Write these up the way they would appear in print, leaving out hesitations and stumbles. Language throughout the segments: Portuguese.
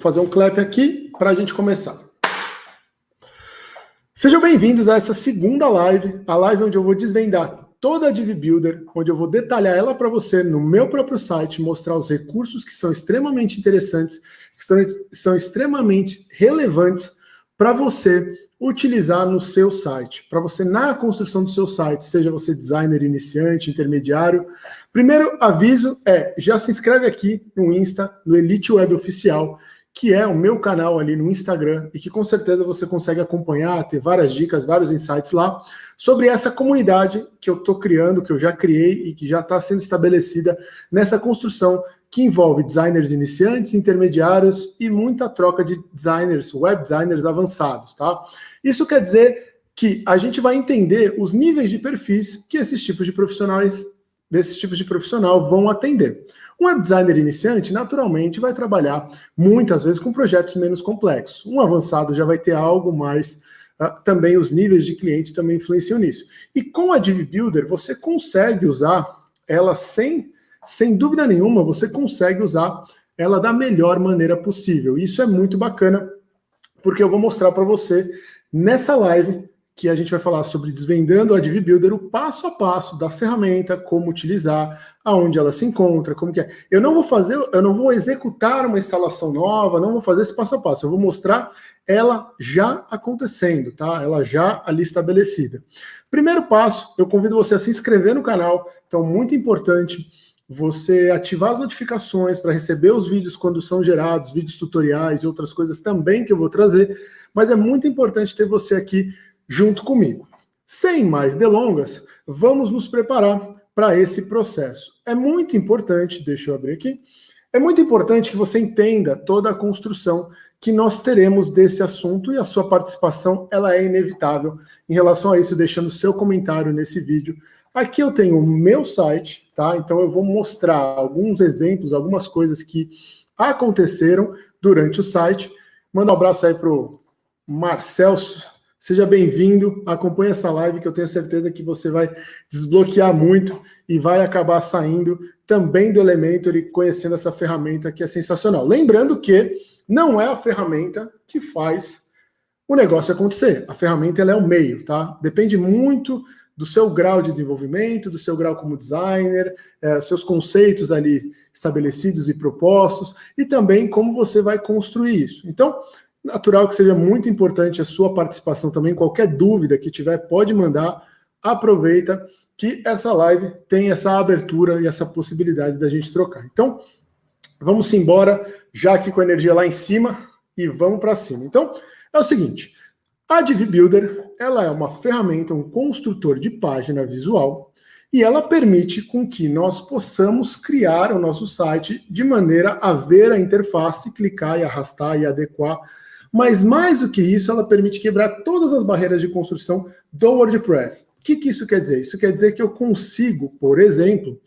fazer um clap aqui para a gente começar. Sejam bem-vindos a essa segunda live, a live onde eu vou desvendar toda a Div Builder, onde eu vou detalhar ela para você no meu próprio site, mostrar os recursos que são extremamente interessantes, que são extremamente relevantes para você utilizar no seu site, para você na construção do seu site, seja você designer iniciante, intermediário. Primeiro aviso já se inscreve aqui no Insta, no Elite Web Oficial, que é o meu canal ali no Instagram, e que com certeza você consegue acompanhar, ter várias dicas, vários insights lá, sobre essa comunidade que eu estou criando, que eu já criei e que já está sendo estabelecida nessa construção que envolve designers iniciantes, intermediários e muita troca de designers, web designers avançados, tá? Isso quer dizer que a gente vai entender os níveis de perfis que esses tipos de profissionais, desses tipos de profissional vão atender. Um web designer iniciante, naturalmente, vai trabalhar muitas vezes com projetos menos complexos. Um avançado já vai ter algo mais, também os níveis de cliente também influenciam nisso. E com a Div Builder, você consegue usar ela sem dúvida nenhuma, você consegue usar ela da melhor maneira possível. Isso é muito bacana, porque eu vou mostrar para você nessa live que a gente vai falar sobre desvendando a Div Builder, o passo a passo da ferramenta, como utilizar, aonde ela se encontra, como que é. Eu não vou executar uma instalação nova, não vou fazer esse passo a passo, eu vou mostrar ela já acontecendo, tá? Ela já ali estabelecida. Primeiro passo, eu convido você a se inscrever no canal, então muito importante você ativar as notificações para receber os vídeos quando são gerados, vídeos tutoriais e outras coisas também que eu vou trazer, mas é muito importante ter você aqui junto comigo. Sem mais delongas, vamos nos preparar para esse processo. É muito importante, deixa eu abrir aqui, é muito importante que você entenda toda a construção que nós teremos desse assunto, e a sua participação ela é inevitável em relação a isso, deixando seu comentário nesse vídeo. Aqui eu tenho o meu site, tá? Então eu vou mostrar alguns exemplos, algumas coisas que aconteceram durante o site. Manda um abraço aí para o Marcel. Seja bem-vindo, acompanhe essa live que eu tenho certeza que você vai desbloquear muito e vai acabar saindo também do Elementor e conhecendo essa ferramenta que é sensacional. Lembrando que não é a ferramenta que faz o negócio acontecer. A ferramenta ela é o meio, tá? Depende muito do seu grau de desenvolvimento, do seu grau como designer, seus conceitos ali estabelecidos e propostos, e também como você vai construir isso. Então, natural que seja muito importante a sua participação também. Qualquer dúvida que tiver, pode mandar. Aproveita que essa live tem essa abertura e essa possibilidade da gente trocar. Então, vamos embora, já aqui com a energia lá em cima, e vamos para cima. Então, é o seguinte, a Div Builder, ela é uma ferramenta, um construtor de página visual, e ela permite com que nós possamos criar o nosso site de maneira a ver a interface, clicar e arrastar e adequar. Mas mais do que isso, ela permite quebrar todas as barreiras de construção do WordPress. O que isso quer dizer? Isso quer dizer que eu consigo, por exemplo,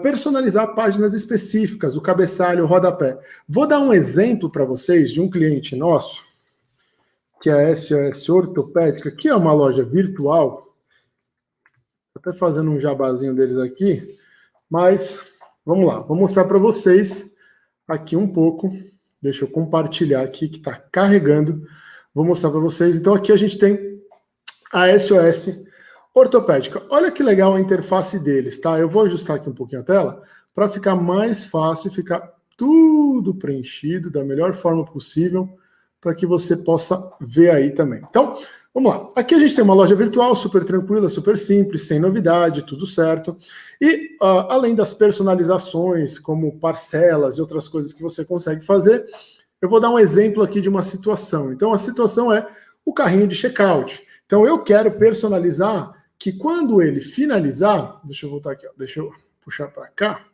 personalizar páginas específicas, o cabeçalho, o rodapé. Vou dar um exemplo para vocês de um cliente nosso, que é a SOS Ortopédica, que é uma loja virtual. Estou até fazendo um jabazinho deles aqui, mas vamos lá, vou mostrar para vocês aqui um pouco. Deixa eu compartilhar aqui, que está carregando. Vou mostrar para vocês. Então, aqui a gente tem a SOS Ortopédica. Olha que legal a interface deles, tá? Eu vou ajustar aqui um pouquinho a tela para ficar mais fácil, ficar tudo preenchido da melhor forma possível, para que você possa ver aí também. Então, vamos lá. Aqui a gente tem uma loja virtual super tranquila, super simples, sem novidade, tudo certo. E além das personalizações, como parcelas e outras coisas que você consegue fazer, eu vou dar um exemplo aqui de uma situação. Então, a situação é o carrinho de checkout. Então, eu quero personalizar que quando ele finalizar, deixa eu voltar aqui, ó, deixa eu puxar para cá,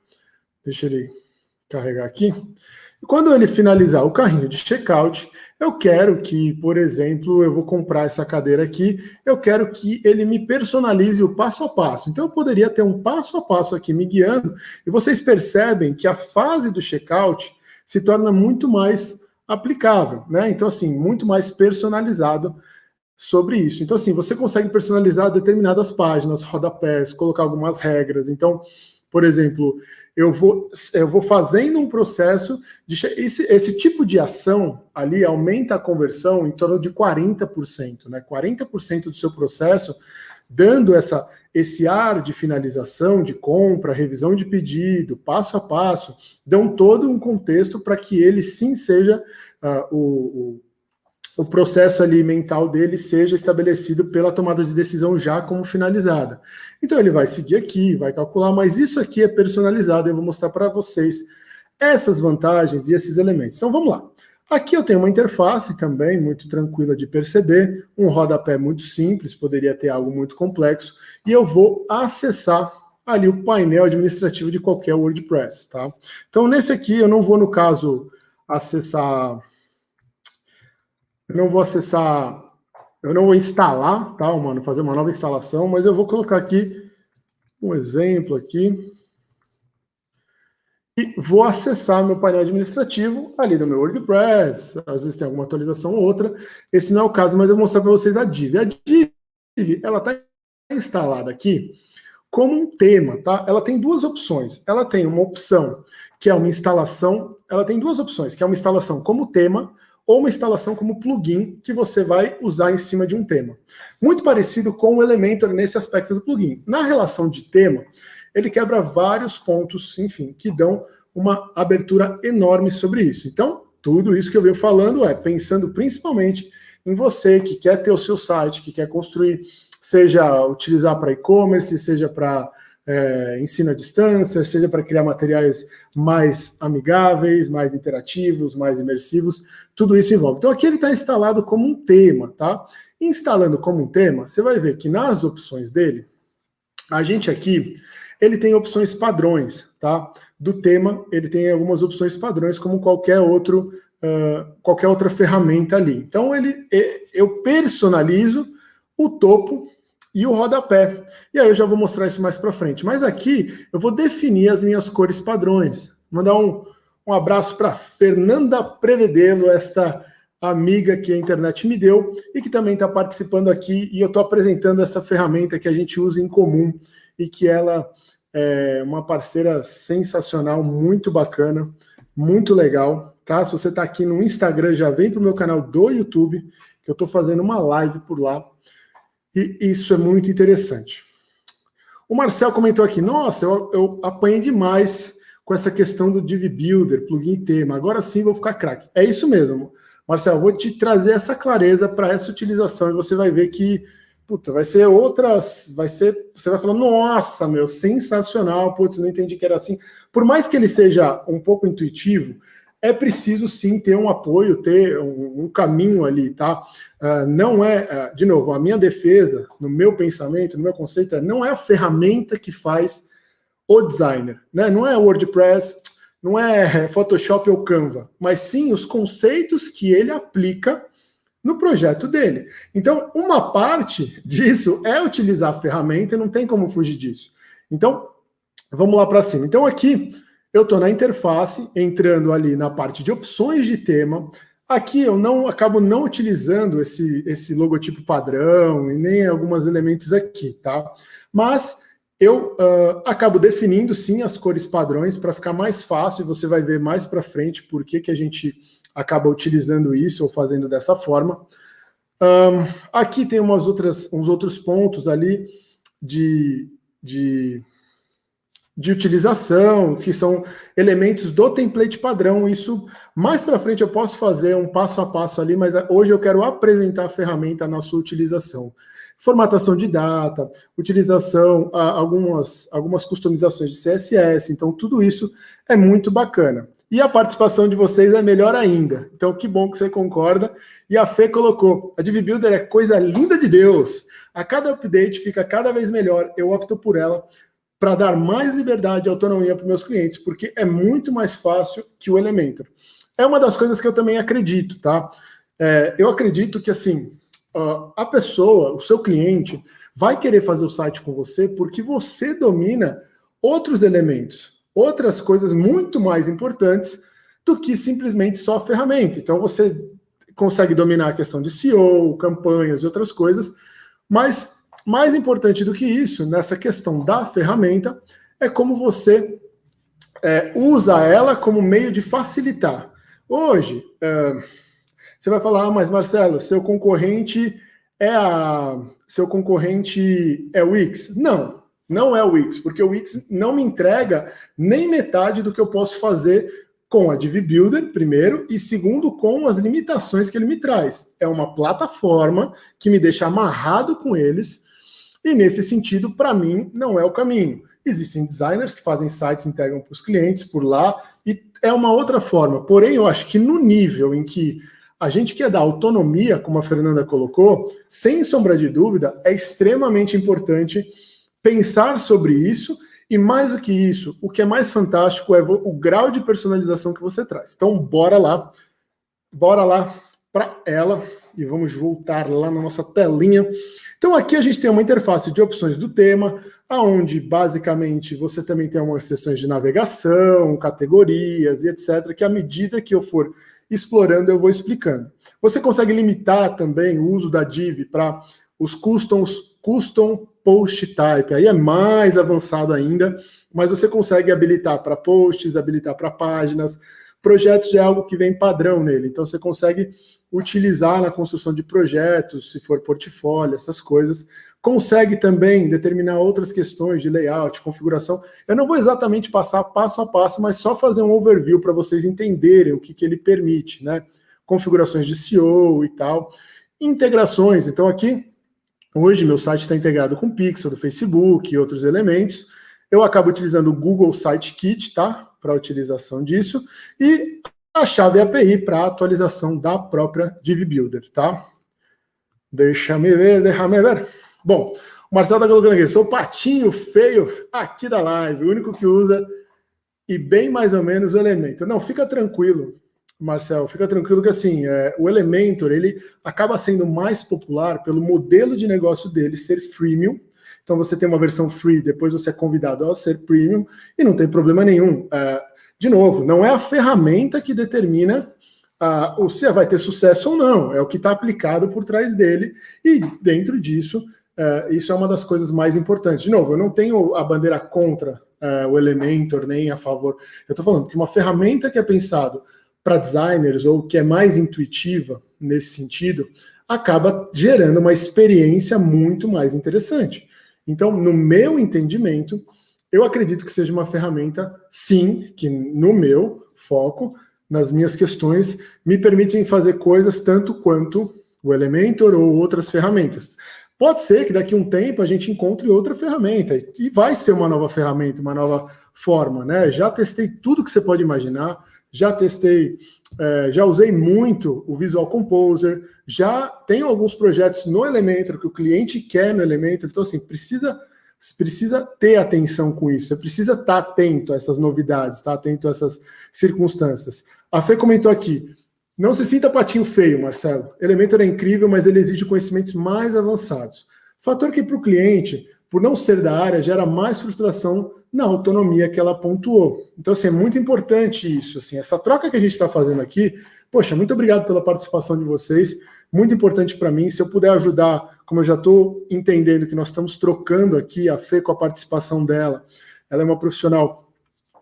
deixa ele carregar aqui. Quando ele finalizar o carrinho de checkout, eu quero que, por exemplo, eu vou comprar essa cadeira aqui, eu quero que ele me personalize o passo a passo. Então eu poderia ter um passo a passo aqui me guiando, e vocês percebem que a fase do checkout se torna muito mais aplicável, né? Então assim, muito mais personalizado sobre isso. Então assim, você consegue personalizar determinadas páginas, rodapés, colocar algumas regras. Então, Por exemplo, eu vou fazendo um processo, esse tipo de ação ali aumenta a conversão em torno de 40%, né? 40% do seu processo, dando esse ar de finalização, de compra, revisão de pedido, passo a passo, dão todo um contexto para que ele sim seja o processo ali mental dele seja estabelecido pela tomada de decisão já como finalizada. Então ele vai seguir aqui, vai calcular, mas isso aqui é personalizado, eu vou mostrar para vocês essas vantagens e esses elementos. Então vamos lá. Aqui eu tenho uma interface também muito tranquila de perceber, um rodapé muito simples, poderia ter algo muito complexo, e eu vou acessar ali o painel administrativo de qualquer WordPress, tá? Então nesse aqui eu não vou, no caso, eu não vou instalar, tá, mano, fazer uma nova instalação, mas eu vou colocar aqui um exemplo aqui e vou acessar meu painel administrativo ali no meu WordPress. Às vezes tem alguma atualização ou outra. Esse não é o caso, mas eu vou mostrar para vocês a Div. A Div, ela está instalada aqui como um tema, tá? Ela tem duas opções. Ela tem uma opção que é uma instalação, ela tem duas opções, que é uma instalação como tema ou uma instalação como plugin que você vai usar em cima de um tema. Muito parecido com o Elementor nesse aspecto do plugin. Na relação de tema, ele quebra vários pontos, enfim, que dão uma abertura enorme sobre isso. Então, tudo isso que eu venho falando é pensando principalmente em você que quer ter o seu site, que quer construir, seja utilizar para e-commerce, seja para ensino à distância, seja para criar materiais mais amigáveis, mais interativos, mais imersivos, tudo isso envolve. Então aqui ele está instalado como um tema, tá? Instalando como um tema, você vai ver que nas opções dele, a gente aqui, ele tem opções padrões, tá? Do tema, ele tem algumas opções padrões, como qualquer outra ferramenta ali. Então eu personalizo o topo e o rodapé. E aí eu já vou mostrar isso mais para frente. Mas aqui eu vou definir as minhas cores padrões. Mandar um abraço para Fernanda Prevedelo, esta amiga que a internet me deu e que também está participando aqui. E eu estou apresentando essa ferramenta que a gente usa em comum e que ela é uma parceira sensacional, muito bacana, muito legal. Tá? Se você está aqui no Instagram, já vem para o meu canal do YouTube, que eu estou fazendo uma live por lá. E isso é muito interessante. O Marcel comentou aqui, nossa, eu apanhei demais com essa questão do Div Builder, plugin tema, agora sim vou ficar craque. É isso mesmo, Marcel, eu vou te trazer essa clareza para essa utilização e você vai ver que, puta, vai ser outras, você vai falar, nossa, meu, sensacional, putz, não entendi que era assim. Por mais que ele seja um pouco intuitivo, é preciso sim ter um apoio, ter um caminho ali, tá? Não é, de novo, a minha defesa, no meu pensamento, no meu conceito, não é a ferramenta que faz o designer, né? Não é WordPress, não é Photoshop ou Canva, mas sim os conceitos que ele aplica no projeto dele. Então, uma parte disso é utilizar a ferramenta e não tem como fugir disso. Então, vamos lá para cima. Então, aqui eu estou na interface, entrando ali na parte de opções de tema. Aqui eu acabo não utilizando esse logotipo padrão e nem alguns elementos aqui, tá? Mas eu acabo definindo sim as cores padrões para ficar mais fácil, e você vai ver mais para frente por que a gente acaba utilizando isso ou fazendo dessa forma. Aqui tem uns outros pontos ali de utilização, que são elementos do template padrão. Isso, mais para frente, eu posso fazer um passo a passo ali, mas hoje eu quero apresentar a ferramenta na sua utilização. Formatação de data, utilização, algumas customizações de CSS, então tudo isso é muito bacana. E a participação de vocês é melhor ainda. Então, que bom que você concorda. E a Fê colocou, a Div Builder é coisa linda de Deus. A cada update fica cada vez melhor. Eu opto por ela para dar mais liberdade e autonomia para os meus clientes, porque é muito mais fácil que o Elementor. É uma das coisas que eu também acredito, tá? Eu acredito que, assim, a pessoa, o seu cliente, vai querer fazer o site com você porque você domina outros elementos, outras coisas muito mais importantes do que simplesmente só a ferramenta. Então, você consegue dominar a questão de SEO, campanhas e outras coisas, mas mais importante do que isso, nessa questão da ferramenta, é como você usa ela como meio de facilitar. Hoje, você vai falar, mas Marcelo, seu concorrente é o Wix? Não, não é o Wix, porque o Wix não me entrega nem metade do que eu posso fazer com a DiviBuilder, primeiro, e segundo, com as limitações que ele me traz. É uma plataforma que me deixa amarrado com eles, e nesse sentido, para mim, não é o caminho. Existem designers que fazem sites e entregam para os clientes por lá, e é uma outra forma. Porém, eu acho que no nível em que a gente quer dar autonomia, como a Fernanda colocou, sem sombra de dúvida, é extremamente importante pensar sobre isso, e mais do que isso, o que é mais fantástico é o grau de personalização que você traz. Então, bora lá para ela, e vamos voltar lá na nossa telinha. Então, aqui a gente tem uma interface de opções do tema, onde basicamente você também tem algumas seções de navegação, categorias e etc., que à medida que eu for explorando, eu vou explicando. Você consegue limitar também o uso da div para os custom post type, aí é mais avançado ainda, mas você consegue habilitar para posts, habilitar para páginas. Projetos é algo que vem padrão nele, então você consegue utilizar na construção de projetos, se for portfólio, essas coisas. Consegue também determinar outras questões de layout, configuração. Eu não vou exatamente passar passo a passo, mas só fazer um overview para vocês entenderem o que ele permite, né? Configurações de SEO e tal. Integrações, então aqui, hoje meu site está integrado com o Pixel, do Facebook e outros elementos. Eu acabo utilizando o Google Sitekit, tá? Para a utilização disso. E a chave API para atualização da própria DiviBuilder, tá? Deixa-me ver. Bom, o Marcelo está colocando aqui, sou o patinho feio aqui da live, o único que usa e bem mais ou menos o Elementor. Não, fica tranquilo, Marcelo, fica tranquilo que assim, o Elementor, ele acaba sendo mais popular pelo modelo de negócio dele ser freemium. Então você tem uma versão free, depois você é convidado a ser premium e não tem problema nenhum. De novo, não é a ferramenta que determina se vai ter sucesso ou não, é o que está aplicado por trás dele, e dentro disso, isso é uma das coisas mais importantes. De novo, eu não tenho a bandeira contra o Elementor, nem a favor. Eu estou falando que uma ferramenta que é pensado para designers, ou que é mais intuitiva nesse sentido, acaba gerando uma experiência muito mais interessante. Então, no meu entendimento, eu acredito que seja uma ferramenta, sim, que no meu foco, nas minhas questões, me permitem fazer coisas tanto quanto o Elementor ou outras ferramentas. Pode ser que daqui a um tempo a gente encontre outra ferramenta, e vai ser uma nova ferramenta, uma nova forma, né? Já testei tudo que você pode imaginar, já usei muito o Visual Composer, já tenho alguns projetos no Elementor que o cliente quer no Elementor, então assim, precisa ter atenção com isso, você precisa estar atento a essas novidades, estar atento a essas circunstâncias. A Fê comentou aqui, não se sinta patinho feio, Marcelo. Elementor é incrível, mas ele exige conhecimentos mais avançados. Fator que para o cliente, por não ser da área, gera mais frustração na autonomia que ela pontuou. Então, assim, é muito importante isso. Assim, essa troca que a gente está fazendo aqui, poxa, muito obrigado pela participação de vocês. Muito importante para mim. Se eu puder ajudar, como eu já estou entendendo que nós estamos trocando aqui, a Fê com a participação dela, ela é uma profissional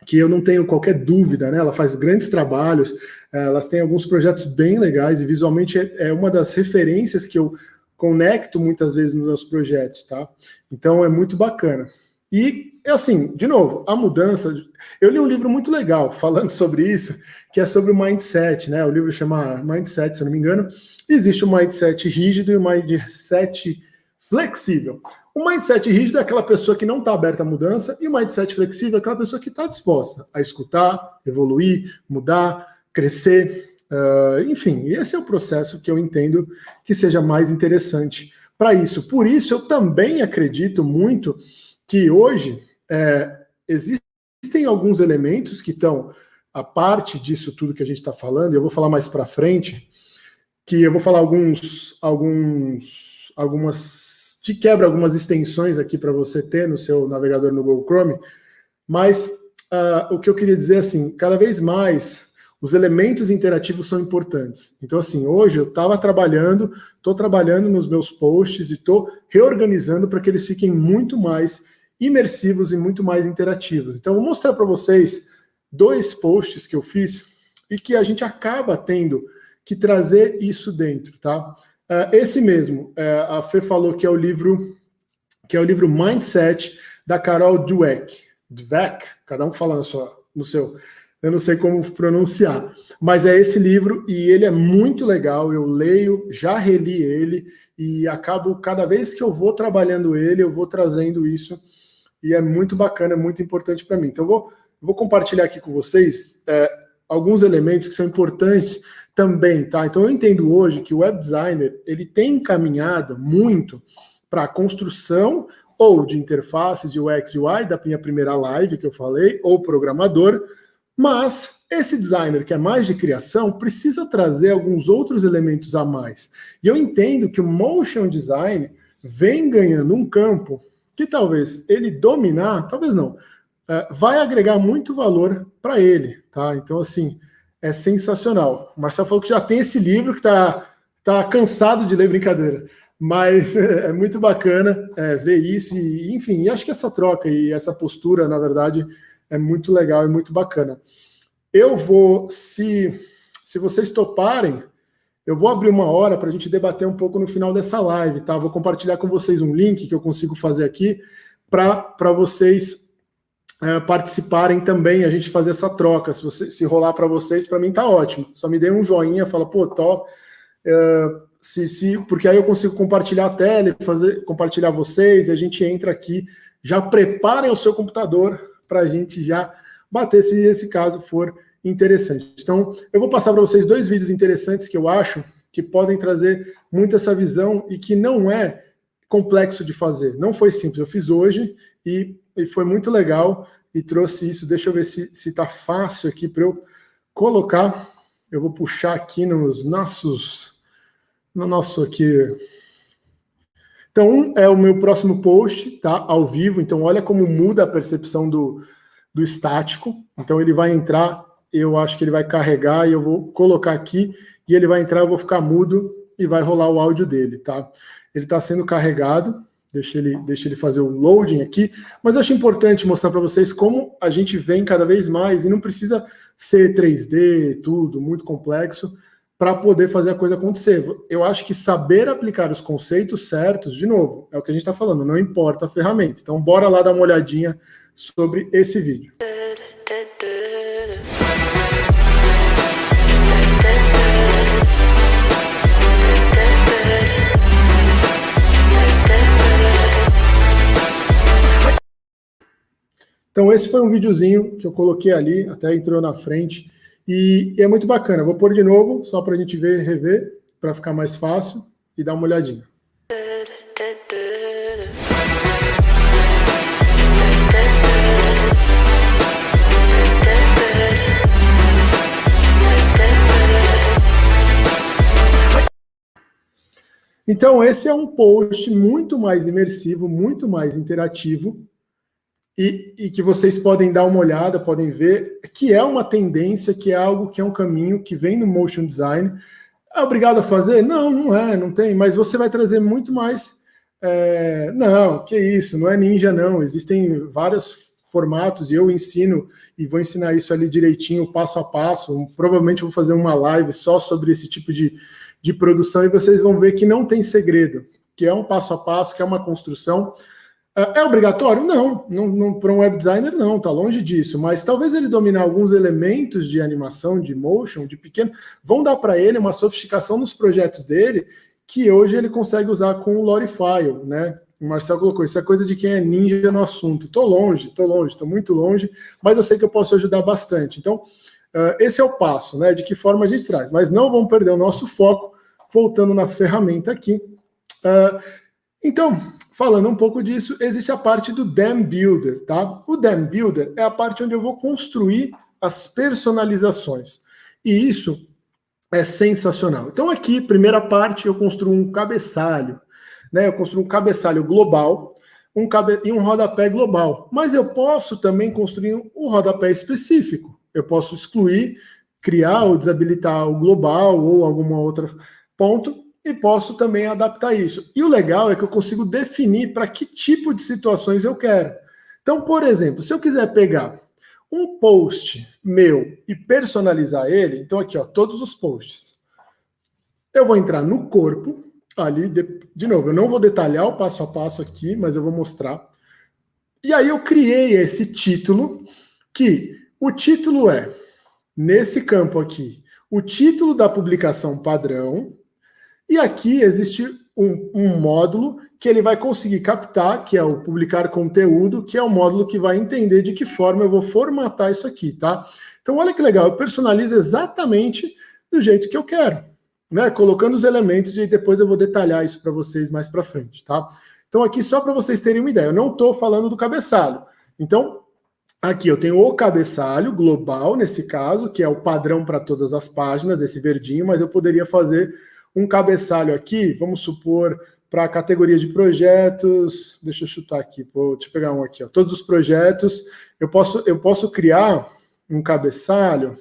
que eu não tenho qualquer dúvida, né? Ela faz grandes trabalhos, ela tem alguns projetos bem legais e visualmente é uma das referências que eu conecto muitas vezes nos meus projetos, tá? Então é muito bacana. E, assim, de novo, a mudança... Eu li um livro muito legal falando sobre isso, que é sobre o mindset, né? O livro chama Mindset, se eu não me engano. Existe o mindset rígido e o mindset flexível. O mindset rígido é aquela pessoa que não está aberta à mudança, e o mindset flexível é aquela pessoa que está disposta a escutar, evoluir, mudar, crescer, enfim. Esse é o processo que eu entendo que seja mais interessante para isso. Por isso, eu também acredito muito que hoje existem alguns elementos que estão a parte disso tudo que a gente está falando, e eu vou falar mais para frente, que eu vou falar algumas extensões aqui para você ter no seu navegador no Google Chrome, mas o que eu queria dizer é assim, cada vez mais os elementos interativos são importantes. Então, assim, hoje eu estou trabalhando nos meus posts e estou reorganizando para que eles fiquem muito mais imersivos e muito mais interativos. Então, eu vou mostrar para vocês 2 posts que eu fiz e que a gente acaba tendo que trazer isso dentro, tá? Esse mesmo, a Fê falou que é o livro Mindset, da Carol Dweck, cada um fala no seu, eu não sei como pronunciar, mas é esse livro e ele é muito legal, eu leio, já reli ele e acabo, cada vez que eu vou trabalhando ele, eu vou trazendo isso e é muito bacana, é muito importante para mim. Então eu vou compartilhar aqui com vocês alguns elementos que são importantes também, tá? Então eu entendo hoje que o web designer, ele tem caminhado muito para a construção ou de interfaces de UX e UI, da minha primeira live que eu falei, ou programador, mas esse designer que é mais de criação precisa trazer alguns outros elementos a mais. E eu entendo que o motion design vem ganhando um campo que talvez ele dominar, talvez não, vai agregar muito valor para ele, tá? Então, assim, é sensacional. O Marcelo falou que já tem esse livro que tá cansado de ler, brincadeira. Mas é muito bacana ver isso e, enfim, acho que essa troca e essa postura, na verdade, é muito legal e muito bacana. Eu vou, se vocês toparem, eu vou abrir uma hora para a gente debater um pouco no final dessa live, tá? Vou compartilhar com vocês um link que eu consigo fazer aqui para vocês participarem também, a gente fazer essa troca. Se rolar para vocês, para mim tá ótimo. Só me dê um joinha, fala, pô, top. Porque aí eu consigo compartilhar a tela, compartilhar vocês, e a gente entra aqui, já preparem o seu computador para a gente já bater se esse caso for interessante. Então, eu vou passar para vocês 2 vídeos interessantes que eu acho que podem trazer muito essa visão e que não é complexo de fazer. Não foi simples, eu fiz hoje e foi muito legal e trouxe isso. Deixa eu ver se está fácil aqui para eu colocar. Eu vou puxar aqui no nosso aqui. Então, é o meu próximo post, tá? Ao vivo. Então, olha como muda a percepção do estático. Então, ele vai entrar, eu acho que ele vai carregar e eu vou colocar aqui e ele vai entrar, eu vou ficar mudo e vai rolar o áudio dele, tá? Ele está sendo carregado. Deixa ele fazer o loading aqui. Mas eu acho importante mostrar para vocês como a gente vem cada vez mais e não precisa ser 3D, tudo, muito complexo, para poder fazer a coisa acontecer. Eu acho que saber aplicar os conceitos certos, de novo, é o que a gente está falando, não importa a ferramenta. Então, bora lá dar uma olhadinha sobre esse vídeo. Então, esse foi um videozinho que eu coloquei ali, até entrou na frente, e é muito bacana. Eu vou pôr de novo, só para a gente ver, rever, para ficar mais fácil, e dar uma olhadinha. Então, esse é um post muito mais imersivo, muito mais interativo, e que vocês podem dar uma olhada, podem ver, que é uma tendência, que é algo que é um caminho que vem no motion design. É obrigado a fazer? Não, não é, não tem, mas você vai trazer muito mais. Não, que isso, não é ninja, não. Existem vários formatos e eu ensino e vou ensinar isso ali direitinho, passo a passo. Provavelmente eu vou fazer uma live só sobre esse tipo de produção e vocês vão ver que não tem segredo, que é um passo a passo, que é uma construção. É obrigatório? Não para um web designer não, está longe disso, mas talvez ele dominar alguns elementos de animação, de motion, de pequeno, vão dar para ele uma sofisticação nos projetos dele, que hoje ele consegue usar com o Lorify, né? O Marcel colocou, isso é coisa de quem é ninja no assunto. Estou muito longe, mas eu sei que eu posso ajudar bastante. Então, esse é o passo, né? De que forma a gente traz, mas não vamos perder o nosso foco, voltando na ferramenta aqui. Então, falando um pouco disso, existe a parte do Dem Builder, tá? O Dem Builder é a parte onde eu vou construir as personalizações. E isso é sensacional. Então aqui, primeira parte, eu construo um cabeçalho, né? Eu construo um cabeçalho global e um rodapé global. Mas eu posso também construir um rodapé específico. Eu posso excluir, criar ou desabilitar o global ou alguma outra ponto, e posso também adaptar isso. E o legal é que eu consigo definir para que tipo de situações eu quero. Então, por exemplo, se eu quiser pegar um post meu e personalizar ele, então aqui, ó, todos os posts. Eu vou entrar no corpo, ali, de novo, eu não vou detalhar o passo a passo aqui, mas eu vou mostrar. E aí eu criei esse título, que o título é, nesse campo aqui, o título da publicação padrão, e aqui existe um módulo que ele vai conseguir captar, que é o publicar conteúdo, que é o módulo que vai entender de que forma eu vou formatar isso aqui, tá? Então olha que legal, eu personalizo exatamente do jeito que eu quero, né? Colocando os elementos e depois eu vou detalhar isso para vocês mais para frente, tá? Então aqui só para vocês terem uma ideia, eu não estou falando do cabeçalho. Então aqui eu tenho o cabeçalho global, nesse caso, que é o padrão para todas as páginas, esse verdinho, mas eu poderia fazer um cabeçalho aqui, vamos supor, para a categoria de projetos, deixa eu chutar aqui, deixa eu pegar um aqui, ó, todos os projetos, eu posso criar um cabeçalho,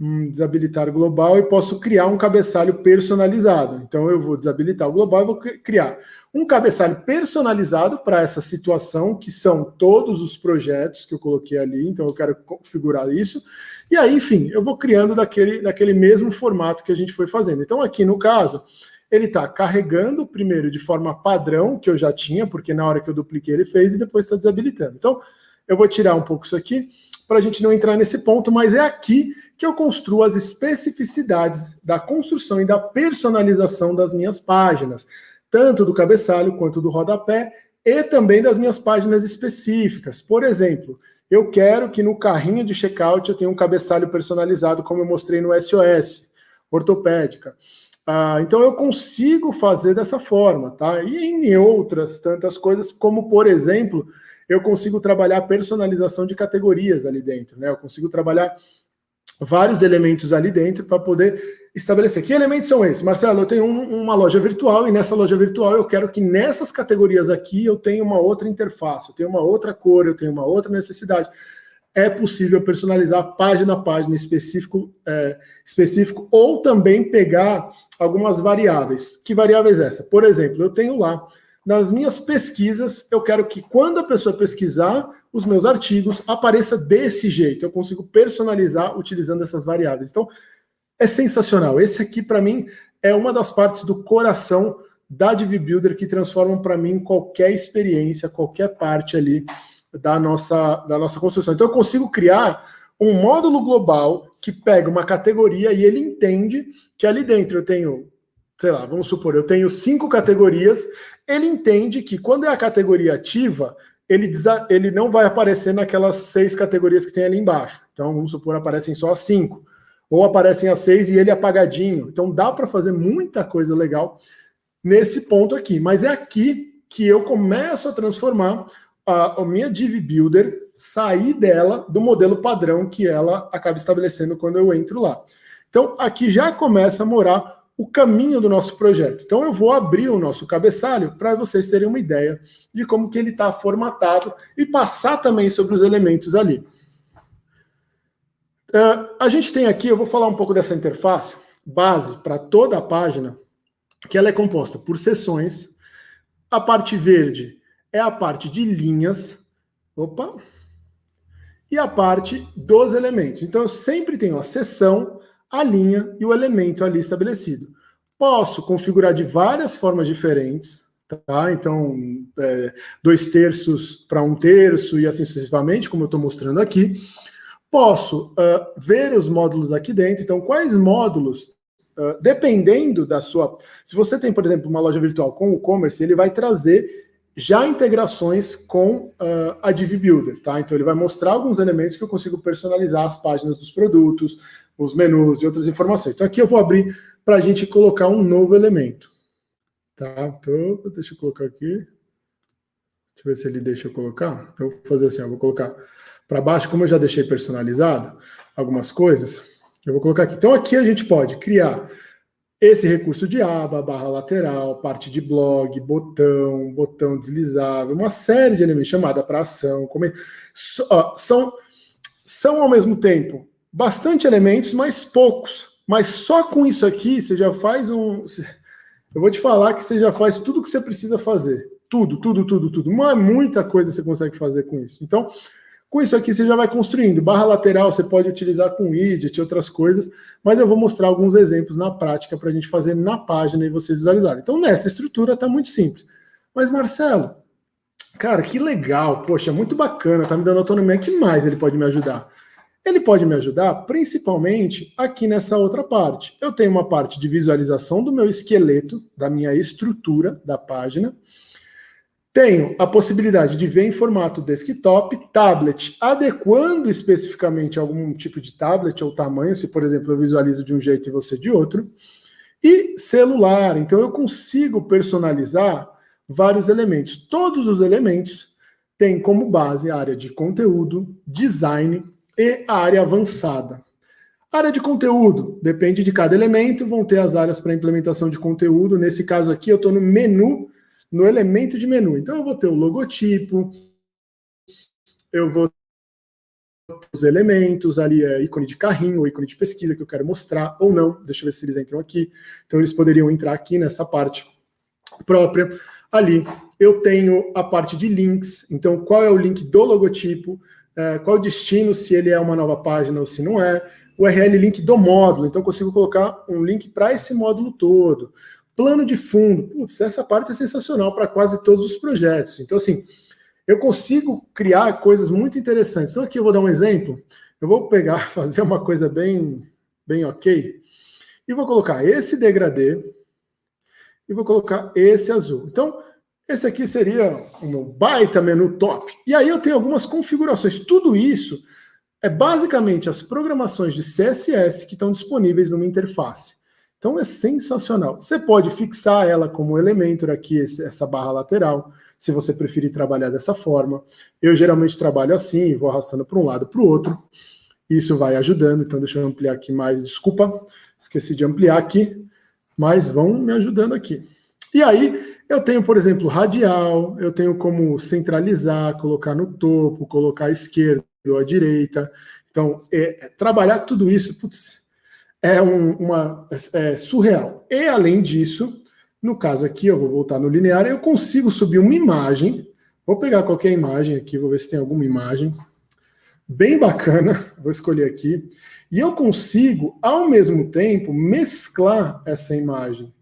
desabilitar o global, e posso criar um cabeçalho personalizado. Então eu vou desabilitar o global e vou criar um cabeçalho personalizado para essa situação, que são todos os projetos que eu coloquei ali, então eu quero configurar isso, e aí, enfim, eu vou criando daquele mesmo formato que a gente foi fazendo. Então aqui no caso, ele está carregando primeiro de forma padrão, que eu já tinha, porque na hora que eu dupliquei ele fez, e depois está desabilitando. Então eu vou tirar um pouco isso aqui, para a gente não entrar nesse ponto, mas é aqui que eu construo as especificidades da construção e da personalização das minhas páginas, tanto do cabeçalho quanto do rodapé, e também das minhas páginas específicas. Por exemplo, eu quero que no carrinho de checkout eu tenha um cabeçalho personalizado, como eu mostrei no SOS, ortopédica. Então eu consigo fazer dessa forma, tá? E em outras tantas coisas, como por exemplo, eu consigo trabalhar a personalização de categorias ali dentro, né? Eu consigo trabalhar vários elementos ali dentro para poder estabelecer. Que elementos são esses? Marcelo, eu tenho uma loja virtual, e nessa loja virtual eu quero que nessas categorias aqui eu tenha uma outra interface, eu tenho uma outra cor, eu tenho uma outra necessidade. É possível personalizar página a página específico, ou também pegar algumas variáveis. Que variáveis é essa? Por exemplo, eu tenho lá, nas minhas pesquisas, eu quero que quando a pessoa pesquisar os meus artigos, apareça desse jeito. Eu consigo personalizar utilizando essas variáveis. Então, é sensacional. Esse aqui, para mim, é uma das partes do coração da Div Builder que transformam para mim qualquer experiência, qualquer parte ali da nossa construção. Então, eu consigo criar um módulo global que pega uma categoria e ele entende que ali dentro eu tenho, sei lá, vamos supor, eu tenho 5 categorias. Ele entende que quando é a categoria ativa, ele não vai aparecer naquelas 6 categorias que tem ali embaixo. Então, vamos supor, aparecem só as 5. Ou aparecem as 6 e ele é apagadinho. Então, dá para fazer muita coisa legal nesse ponto aqui. Mas é aqui que eu começo a transformar a minha Div Builder, sair dela do modelo padrão que ela acaba estabelecendo quando eu entro lá. Então, aqui já começa a morar o caminho do nosso projeto. Então eu vou abrir o nosso cabeçalho para vocês terem uma ideia de como que ele está formatado e passar também sobre os elementos ali. A gente tem aqui, eu vou falar um pouco dessa interface base para toda a página, que ela é composta por seções. A parte verde é a parte de linhas. Opa! E a parte dos elementos. Então eu sempre tenho a seção, a linha e o elemento ali estabelecido. Posso configurar de várias formas diferentes, tá? Então, 2/3 para 1/3 e assim sucessivamente, como eu estou mostrando aqui. Posso ver os módulos aqui dentro. Então, quais módulos, dependendo da sua... Se você tem, por exemplo, uma loja virtual com o e-commerce, ele vai trazer já integrações com a Div Builder, tá? Então ele vai mostrar alguns elementos que eu consigo personalizar as páginas dos produtos, os menus e outras informações. Então aqui eu vou abrir para a gente colocar um novo elemento, tá? Então deixa eu colocar aqui. Deixa eu ver se ele deixa eu colocar. Eu vou fazer assim, eu vou colocar para baixo, como eu já deixei personalizado algumas coisas, eu vou colocar aqui. Então aqui a gente pode criar esse recurso de aba, barra lateral, parte de blog, botão deslizável, uma série de elementos, chamada para ação. São ao mesmo tempo bastante elementos, mas poucos. Mas só com isso aqui você já faz eu vou te falar que você já faz tudo o que você precisa fazer. tudo. Muita coisa você consegue fazer com isso. Então, com isso aqui você já vai construindo. Barra lateral você pode utilizar com widget e outras coisas, mas eu vou mostrar alguns exemplos na prática para a gente fazer na página e vocês visualizarem. Então, nessa estrutura está muito simples. Mas, Marcelo, cara, que legal, poxa, muito bacana, tá me dando autonomia, que mais ele pode me ajudar? Ele pode me ajudar principalmente aqui nessa outra parte. Eu tenho uma parte de visualização do meu esqueleto, da minha estrutura da página. Tenho a possibilidade de ver em formato desktop, tablet, adequando especificamente algum tipo de tablet ou tamanho, se, por exemplo, eu visualizo de um jeito e você de outro. E celular, então eu consigo personalizar vários elementos. Todos os elementos têm como base a área de conteúdo, design e a área avançada. Área de conteúdo, depende de cada elemento, vão ter as áreas para implementação de conteúdo. Nesse caso aqui, eu estou no menu, no elemento de menu. Então, eu vou ter o logotipo, eu vou ter os elementos, ali é ícone de carrinho, ou ícone de pesquisa que eu quero mostrar, ou não. Deixa eu ver se eles entram aqui. Então, eles poderiam entrar aqui nessa parte própria. Ali, eu tenho a parte de links. Então, qual é o link do logotipo? Qual o destino, se ele é uma nova página ou se não é. O URL link do módulo. Então, eu consigo colocar um link para esse módulo todo. Plano de fundo, putz, essa parte é sensacional para quase todos os projetos. Então, assim, eu consigo criar coisas muito interessantes. Então, aqui eu vou dar um exemplo. Eu vou pegar, fazer uma coisa bem ok, e vou colocar esse degradê, e vou colocar esse azul. Então, esse aqui seria o meu baita menu top. E aí eu tenho algumas configurações. Tudo isso é basicamente as programações de CSS que estão disponíveis numa interface. Então é sensacional. Você pode fixar ela como Elementor aqui, essa barra lateral, se você preferir trabalhar dessa forma. Eu geralmente trabalho assim, vou arrastando para um lado para o outro. Isso vai ajudando. Então deixa eu ampliar aqui mais. Desculpa, esqueci de ampliar aqui, mas vão me ajudando aqui. E aí eu tenho, por exemplo, radial, eu tenho como centralizar, colocar no topo, colocar à esquerda ou à direita. Então, trabalhar tudo isso, putz, é surreal. E, além disso, no caso aqui, eu vou voltar no linear, eu consigo subir uma imagem. Vou pegar qualquer imagem aqui, vou ver se tem alguma imagem. Bem bacana, vou escolher aqui. E eu consigo, ao mesmo tempo, mesclar essa imagem,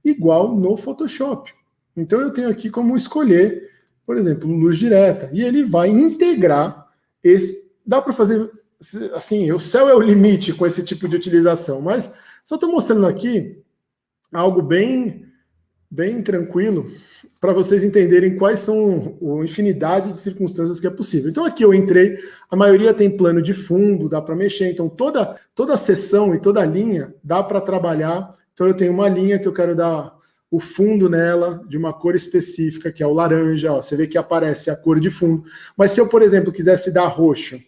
igual no Photoshop. Então, eu tenho aqui como escolher, por exemplo, luz direta. E ele vai integrar esse... Dá para fazer... Assim, o céu é o limite com esse tipo de utilização, mas só estou mostrando aqui algo bem tranquilo para vocês entenderem quais são a infinidade de circunstâncias que é possível. Então aqui eu entrei, a maioria tem plano de fundo, dá para mexer, então toda a seção e toda a linha dá para trabalhar. Então eu tenho uma linha que eu quero dar o fundo nela de uma cor específica, que é o laranja, ó, você vê que aparece a cor de fundo. Mas se eu, por exemplo, quisesse dar roxo,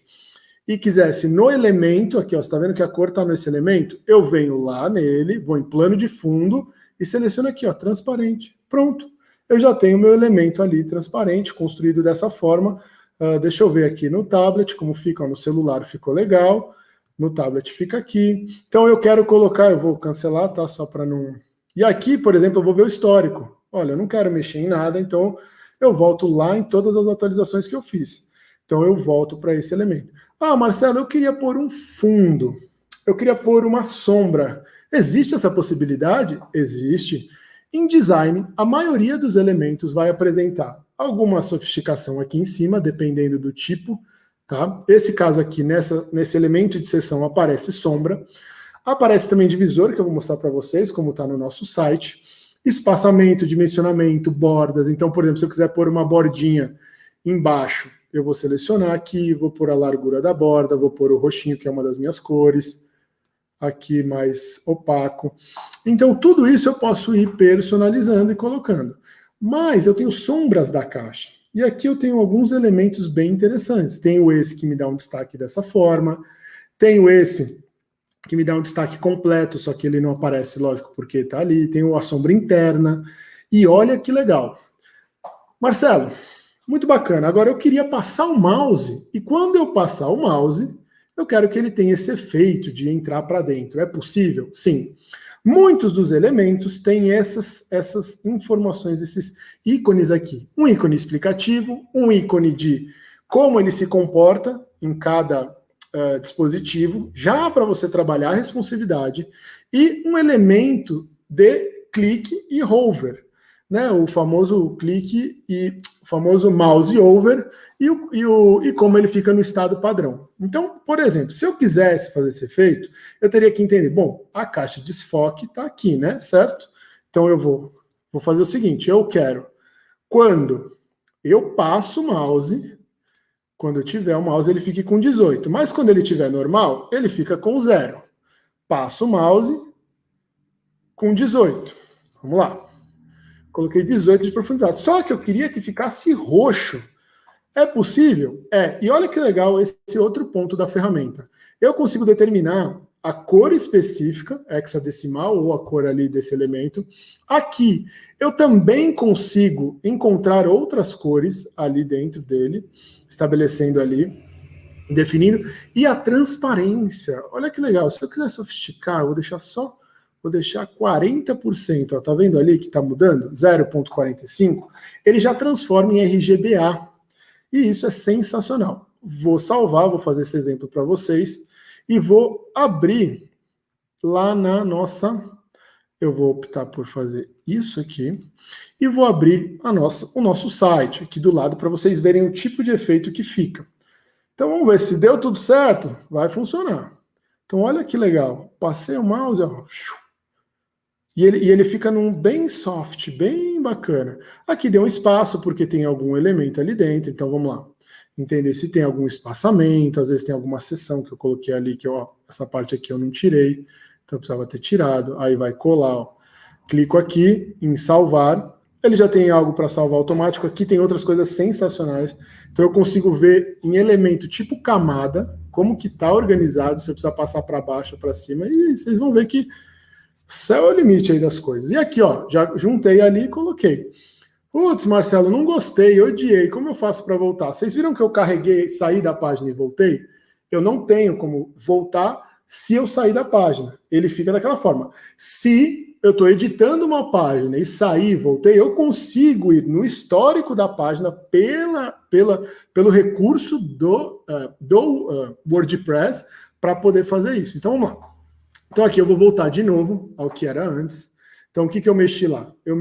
e quisesse no elemento, aqui ó, você está vendo que a cor está nesse elemento? Eu venho lá nele, vou em plano de fundo e seleciono aqui, ó, transparente. Pronto. Eu já tenho meu elemento ali transparente, construído dessa forma. Deixa eu ver aqui no tablet, como fica, ó, no celular ficou legal, no tablet fica aqui. Então eu quero colocar, eu vou cancelar, tá? Só para não... E aqui, por exemplo, eu vou ver o histórico. Olha, eu não quero mexer em nada, então eu volto lá em todas as atualizações que eu fiz. Então eu volto para esse elemento. Ah, Marcelo, eu queria pôr um fundo, eu queria pôr uma sombra. Existe essa possibilidade? Existe. Em design, a maioria dos elementos vai apresentar alguma sofisticação aqui em cima, dependendo do tipo. Tá? Esse caso aqui, nesse elemento de seção, aparece sombra. Aparece também divisor, que eu vou mostrar para vocês, como está no nosso site. Espaçamento, dimensionamento, bordas. Então, por exemplo, se eu quiser pôr uma bordinha embaixo, eu vou selecionar aqui, vou pôr a largura da borda, vou pôr o roxinho, que é uma das minhas cores, aqui mais opaco. Então, tudo isso eu posso ir personalizando e colocando. Mas eu tenho sombras da caixa. E aqui eu tenho alguns elementos bem interessantes. Tenho esse que me dá um destaque dessa forma. Tenho esse que me dá um destaque completo, só que ele não aparece, lógico, porque está ali. Tenho a sombra interna. E olha que legal. Marcelo... Muito bacana. Agora eu queria passar o mouse, e quando eu passar o mouse, eu quero que ele tenha esse efeito de entrar para dentro. É possível? Sim. Muitos dos elementos têm essas informações, esses ícones aqui. Um ícone explicativo, um ícone de como ele se comporta em cada dispositivo, já para você trabalhar a responsividade, e um elemento de clique e hover, né? O famoso clique e o famoso mouse over e como ele fica no estado padrão. Então, por exemplo, se eu quisesse fazer esse efeito, eu teria que entender, bom, a caixa de desfoque está aqui, né? Certo? Então eu vou fazer o seguinte, eu quero, quando eu passo o mouse, quando eu tiver o mouse ele fique com 18, mas quando ele tiver normal, ele fica com 0. Passo o mouse com 18. Vamos lá. Coloquei 18 de profundidade. Só que eu queria que ficasse roxo. É possível? É. E olha que legal esse outro ponto da ferramenta. Eu consigo determinar a cor específica, hexadecimal, ou a cor ali desse elemento. Aqui, eu também consigo encontrar outras cores ali dentro dele, estabelecendo ali, definindo. E a transparência. Olha que legal. Se eu quiser sofisticar, eu vou deixar 40%, ó, tá vendo ali que está mudando? 0,45. Ele já transforma em RGBA. E isso é sensacional. Vou salvar, vou fazer esse exemplo para vocês e vou abrir lá na nossa... Eu vou optar por fazer isso aqui e vou abrir o nosso site aqui do lado para vocês verem o tipo de efeito que fica. Então vamos ver se deu tudo certo. Vai funcionar. Então olha que legal. Passei o mouse, ó. E ele fica num bem soft, bem bacana. Aqui deu um espaço, porque tem algum elemento ali dentro, então vamos lá. Entender se tem algum espaçamento, às vezes tem alguma seção que eu coloquei ali, que ó, essa parte aqui eu não tirei, então eu precisava ter tirado. Aí vai colar, ó. Clico aqui em salvar, ele já tem algo para salvar automático, aqui tem outras coisas sensacionais. Então eu consigo ver em elemento tipo camada, como que está organizado, se eu precisar passar para baixo ou para cima, e vocês vão ver que céu é o limite aí das coisas. E aqui, ó, já juntei ali e coloquei. Putz, Marcelo, não gostei, odiei. Como eu faço para voltar? Vocês viram que eu carreguei, saí da página e voltei? Eu não tenho como voltar se eu sair da página. Ele fica daquela forma. Se eu estou editando uma página e sair e voltei, eu consigo ir no histórico da página pelo recurso do WordPress para poder fazer isso. Então, vamos lá. Então aqui eu vou voltar de novo ao que era antes. Então o que eu mexi lá? Eu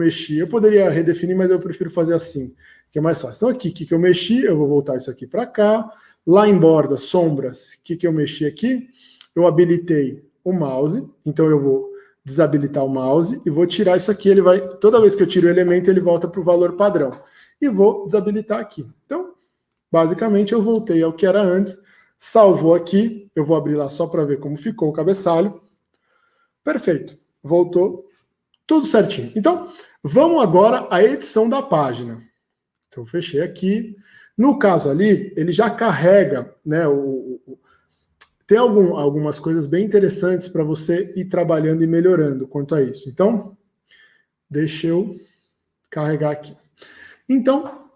poderia redefinir, mas eu prefiro fazer assim, que é mais fácil. Então aqui, o que eu mexi? Eu vou voltar isso aqui para cá. Lá em borda, sombras, o que eu mexi aqui? Eu habilitei o mouse, então eu vou desabilitar o mouse e vou tirar isso aqui. Ele vai, toda vez que eu tiro o elemento, ele volta para o valor padrão. E vou desabilitar aqui. Então, basicamente, eu voltei ao que era antes, salvou aqui, eu vou abrir lá só para ver como ficou o cabeçalho. Perfeito, voltou tudo certinho. Então, vamos agora à edição da página. Então, eu fechei aqui. No caso ali, ele já carrega, né, tem algumas coisas bem interessantes para você ir trabalhando e melhorando quanto a isso. Então, deixa eu carregar aqui. Então,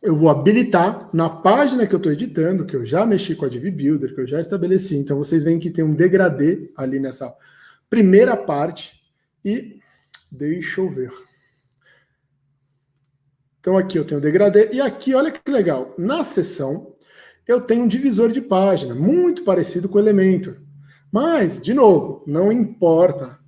eu vou habilitar na página que eu estou editando, que eu já mexi com a Div Builder, que eu já estabeleci. Então, vocês veem que tem um degradê ali nessa primeira parte e deixa eu ver. Então aqui eu tenho o degradê e aqui, olha que legal, na seção eu tenho um divisor de página, muito parecido com o Elementor. Mas, de novo, não importa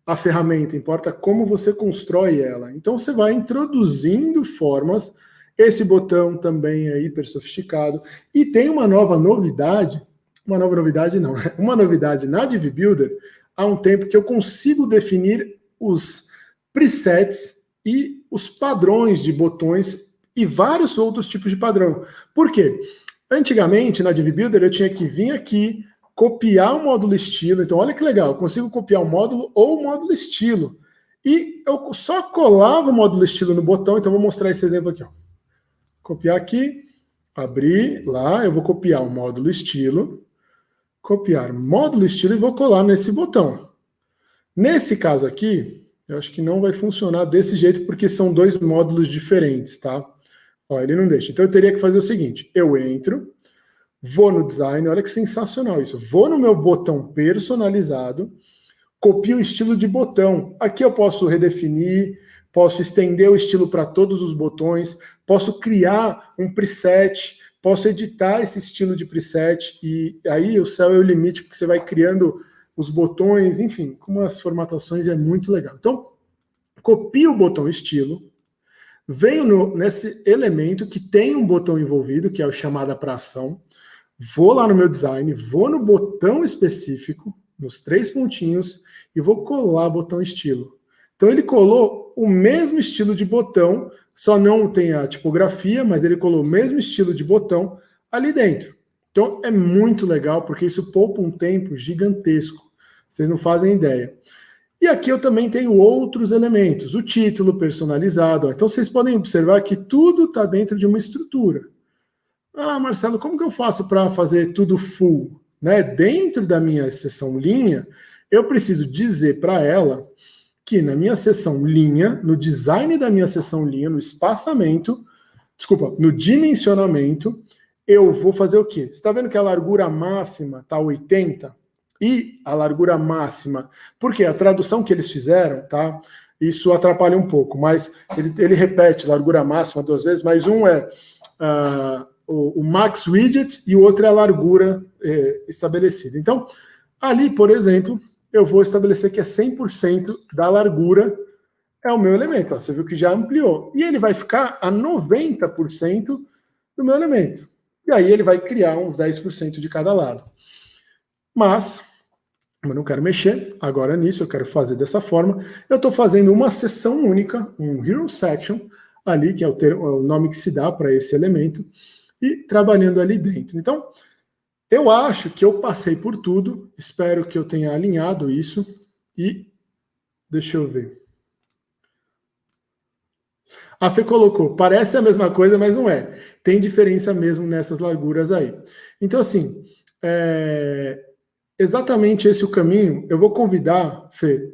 a ferramenta, importa como você constrói ela. Então você vai introduzindo formas, esse botão também é hiper sofisticado, e tem uma novidade na Div Builder, há um tempo que eu consigo definir os presets e os padrões de botões e vários outros tipos de padrão. Por quê? Antigamente, na Div Builder, eu tinha que vir aqui, copiar o módulo estilo. Então, olha que legal, eu consigo copiar o módulo ou o módulo estilo. E eu só colava o módulo estilo no botão, então vou mostrar esse exemplo aqui. Ó. Copiar aqui, abrir lá, eu vou copiar o módulo estilo, copiar módulo estilo e vou colar nesse botão. Nesse caso aqui, eu acho que não vai funcionar desse jeito, porque são dois módulos diferentes, tá? Ó, ele não deixa. Então eu teria que fazer o seguinte, eu entro, vou no design, olha que sensacional isso. Vou no meu botão personalizado, copio o estilo de botão. Aqui eu posso redefinir, posso estender o estilo para todos os botões, posso criar um preset, posso editar esse estilo de preset, e aí o céu é o limite, porque você vai criando os botões, enfim, com umas formatações, é muito legal. Então, copio o botão estilo, venho nesse elemento que tem um botão envolvido, que é o chamada para ação, vou lá no meu design, vou no botão específico, nos 3 pontinhos, e vou colar o botão estilo. Então ele colou o mesmo estilo de botão, só não tem a tipografia, mas ele colou o mesmo estilo de botão ali dentro. Então é muito legal, porque isso poupa um tempo gigantesco. Vocês não fazem ideia. E aqui eu também tenho outros elementos, o título personalizado. Então vocês podem observar que tudo está dentro de uma estrutura. Ah, Marcelo, como que eu faço para fazer tudo full? Né? Dentro da minha seção linha, eu preciso dizer para ela que na minha seção linha, no design da minha seção linha, no espaçamento, desculpa, no dimensionamento, eu vou fazer o quê? Você está vendo que a largura máxima está 80? E a largura máxima, porque a tradução que eles fizeram, tá? Isso atrapalha um pouco, mas ele repete largura máxima 2 vezes, mas um é o max widget e o outro é a largura estabelecida. Então, ali, por exemplo, eu vou estabelecer que é 100% da largura é o meu elemento. Ó, você viu que já ampliou. E ele vai ficar a 90% do meu elemento. E aí ele vai criar uns 10% de cada lado. Mas eu não quero mexer agora nisso, eu quero fazer dessa forma. Eu estou fazendo uma seção única, um Hero Section, ali, que é o nome que se dá para esse elemento, e trabalhando ali dentro. Então, eu acho que eu passei por tudo, espero que eu tenha alinhado isso, e deixa eu ver. A Fê colocou, parece a mesma coisa, mas não é. Tem diferença mesmo nessas larguras aí. Então, assim, exatamente esse o caminho. Eu vou convidar, Fê,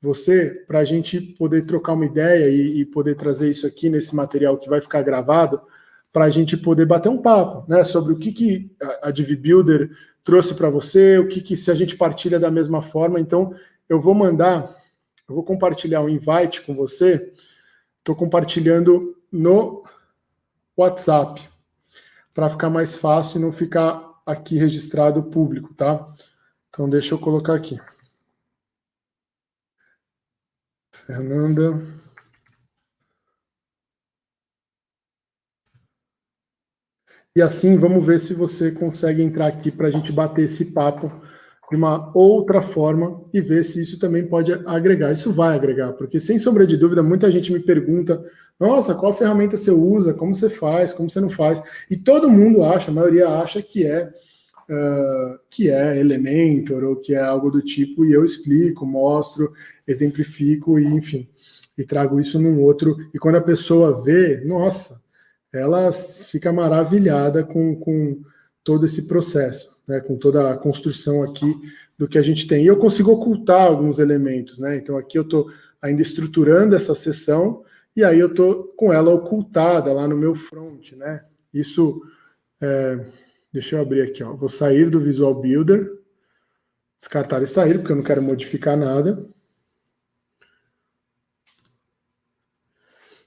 você, para a gente poder trocar uma ideia e poder trazer isso aqui nesse material que vai ficar gravado, para a gente poder bater um papo, né, sobre o que a DiviBuilder trouxe para você, o que se a gente partilha da mesma forma. Então, eu vou compartilhar um invite com você, estou compartilhando no WhatsApp, para ficar mais fácil e não ficar aqui registrado público, tá? Então, deixa eu colocar aqui. Fernanda. E assim, vamos ver se você consegue entrar aqui para a gente bater esse papo de uma outra forma e ver se isso também pode agregar. Isso vai agregar, porque sem sombra de dúvida, muita gente me pergunta, nossa, qual ferramenta você usa, como você faz, como você não faz. E todo mundo acha, a maioria acha que é Elementor ou que é algo do tipo, e eu explico, mostro, exemplifico e, enfim, e trago isso num outro. E quando a pessoa vê, nossa, ela fica maravilhada com todo esse processo, né, com toda a construção aqui do que a gente tem. E eu consigo ocultar alguns elementos, né? Então aqui eu estou ainda estruturando essa sessão e aí eu estou com ela ocultada lá no meu front, né? Isso, deixa eu abrir aqui, ó. Vou sair do Visual Builder, descartar e sair, porque eu não quero modificar nada.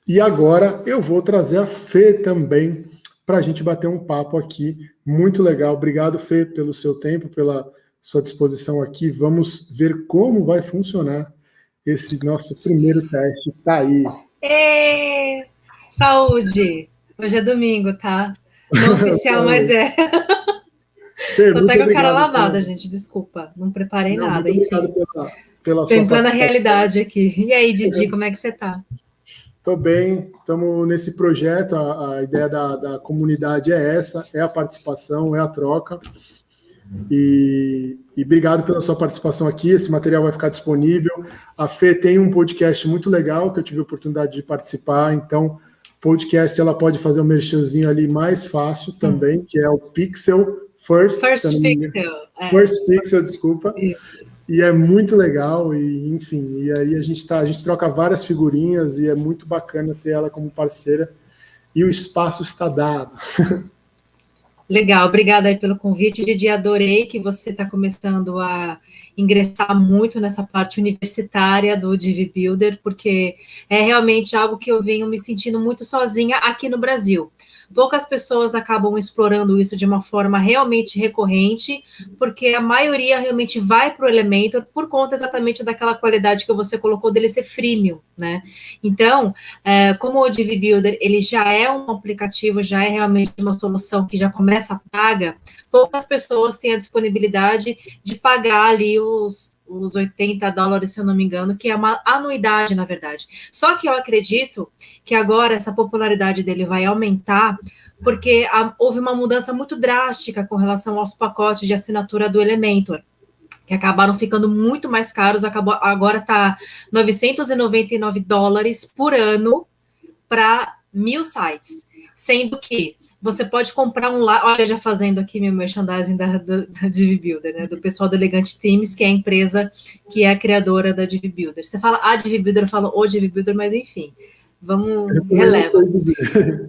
E agora eu vou trazer a Fê também para a gente bater um papo aqui. Muito legal. Obrigado, Fê, pelo seu tempo, pela sua disposição aqui. Vamos ver como vai funcionar esse nosso primeiro teste. Tá aí. Saúde! Hoje é domingo, tá? Não oficial, mas é. Fê, tô até com a cara lavada, gente. Desculpa. Não preparei nada, enfim. Pela tô em plena realidade aqui. E aí, Didi, como é que você tá? Estou bem, estamos nesse projeto, a ideia da comunidade é essa, é a participação, é a troca, e obrigado pela sua participação aqui, esse material vai ficar disponível. A Fê tem um podcast muito legal, que eu tive a oportunidade de participar, então, podcast, ela pode fazer um merchanzinho ali mais fácil também, que é o Pixel First Pixel. First Pixel, desculpa. Isso. E é muito legal, e enfim, e aí a gente troca várias figurinhas e é muito bacana ter ela como parceira, e o espaço está dado. Legal, obrigada aí pelo convite, Didi. Adorei que você está começando a ingressar muito nessa parte universitária do Divi Builder, porque é realmente algo que eu venho me sentindo muito sozinha aqui no Brasil. Poucas pessoas acabam explorando isso de uma forma realmente recorrente, porque a maioria realmente vai para o Elementor por conta exatamente daquela qualidade que você colocou dele ser freemium, né? Então, como o Divi Builder ele já é um aplicativo, já é realmente uma solução que já começa paga, poucas pessoas têm a disponibilidade de pagar ali os $80, se eu não me engano, que é uma anuidade, na verdade. Só que eu acredito que agora essa popularidade dele vai aumentar, porque houve uma mudança muito drástica com relação aos pacotes de assinatura do Elementor, que acabaram ficando muito mais caros, agora está $999 por ano para 1.000 sites, sendo que você pode comprar olha, já fazendo aqui meu merchandising da Divi Builder, né, do pessoal do Elegante Teams, que é a empresa que é a criadora da Divi Builder. Você fala a Divi Builder, eu falo o Divi Builder, mas enfim, vamos, releva.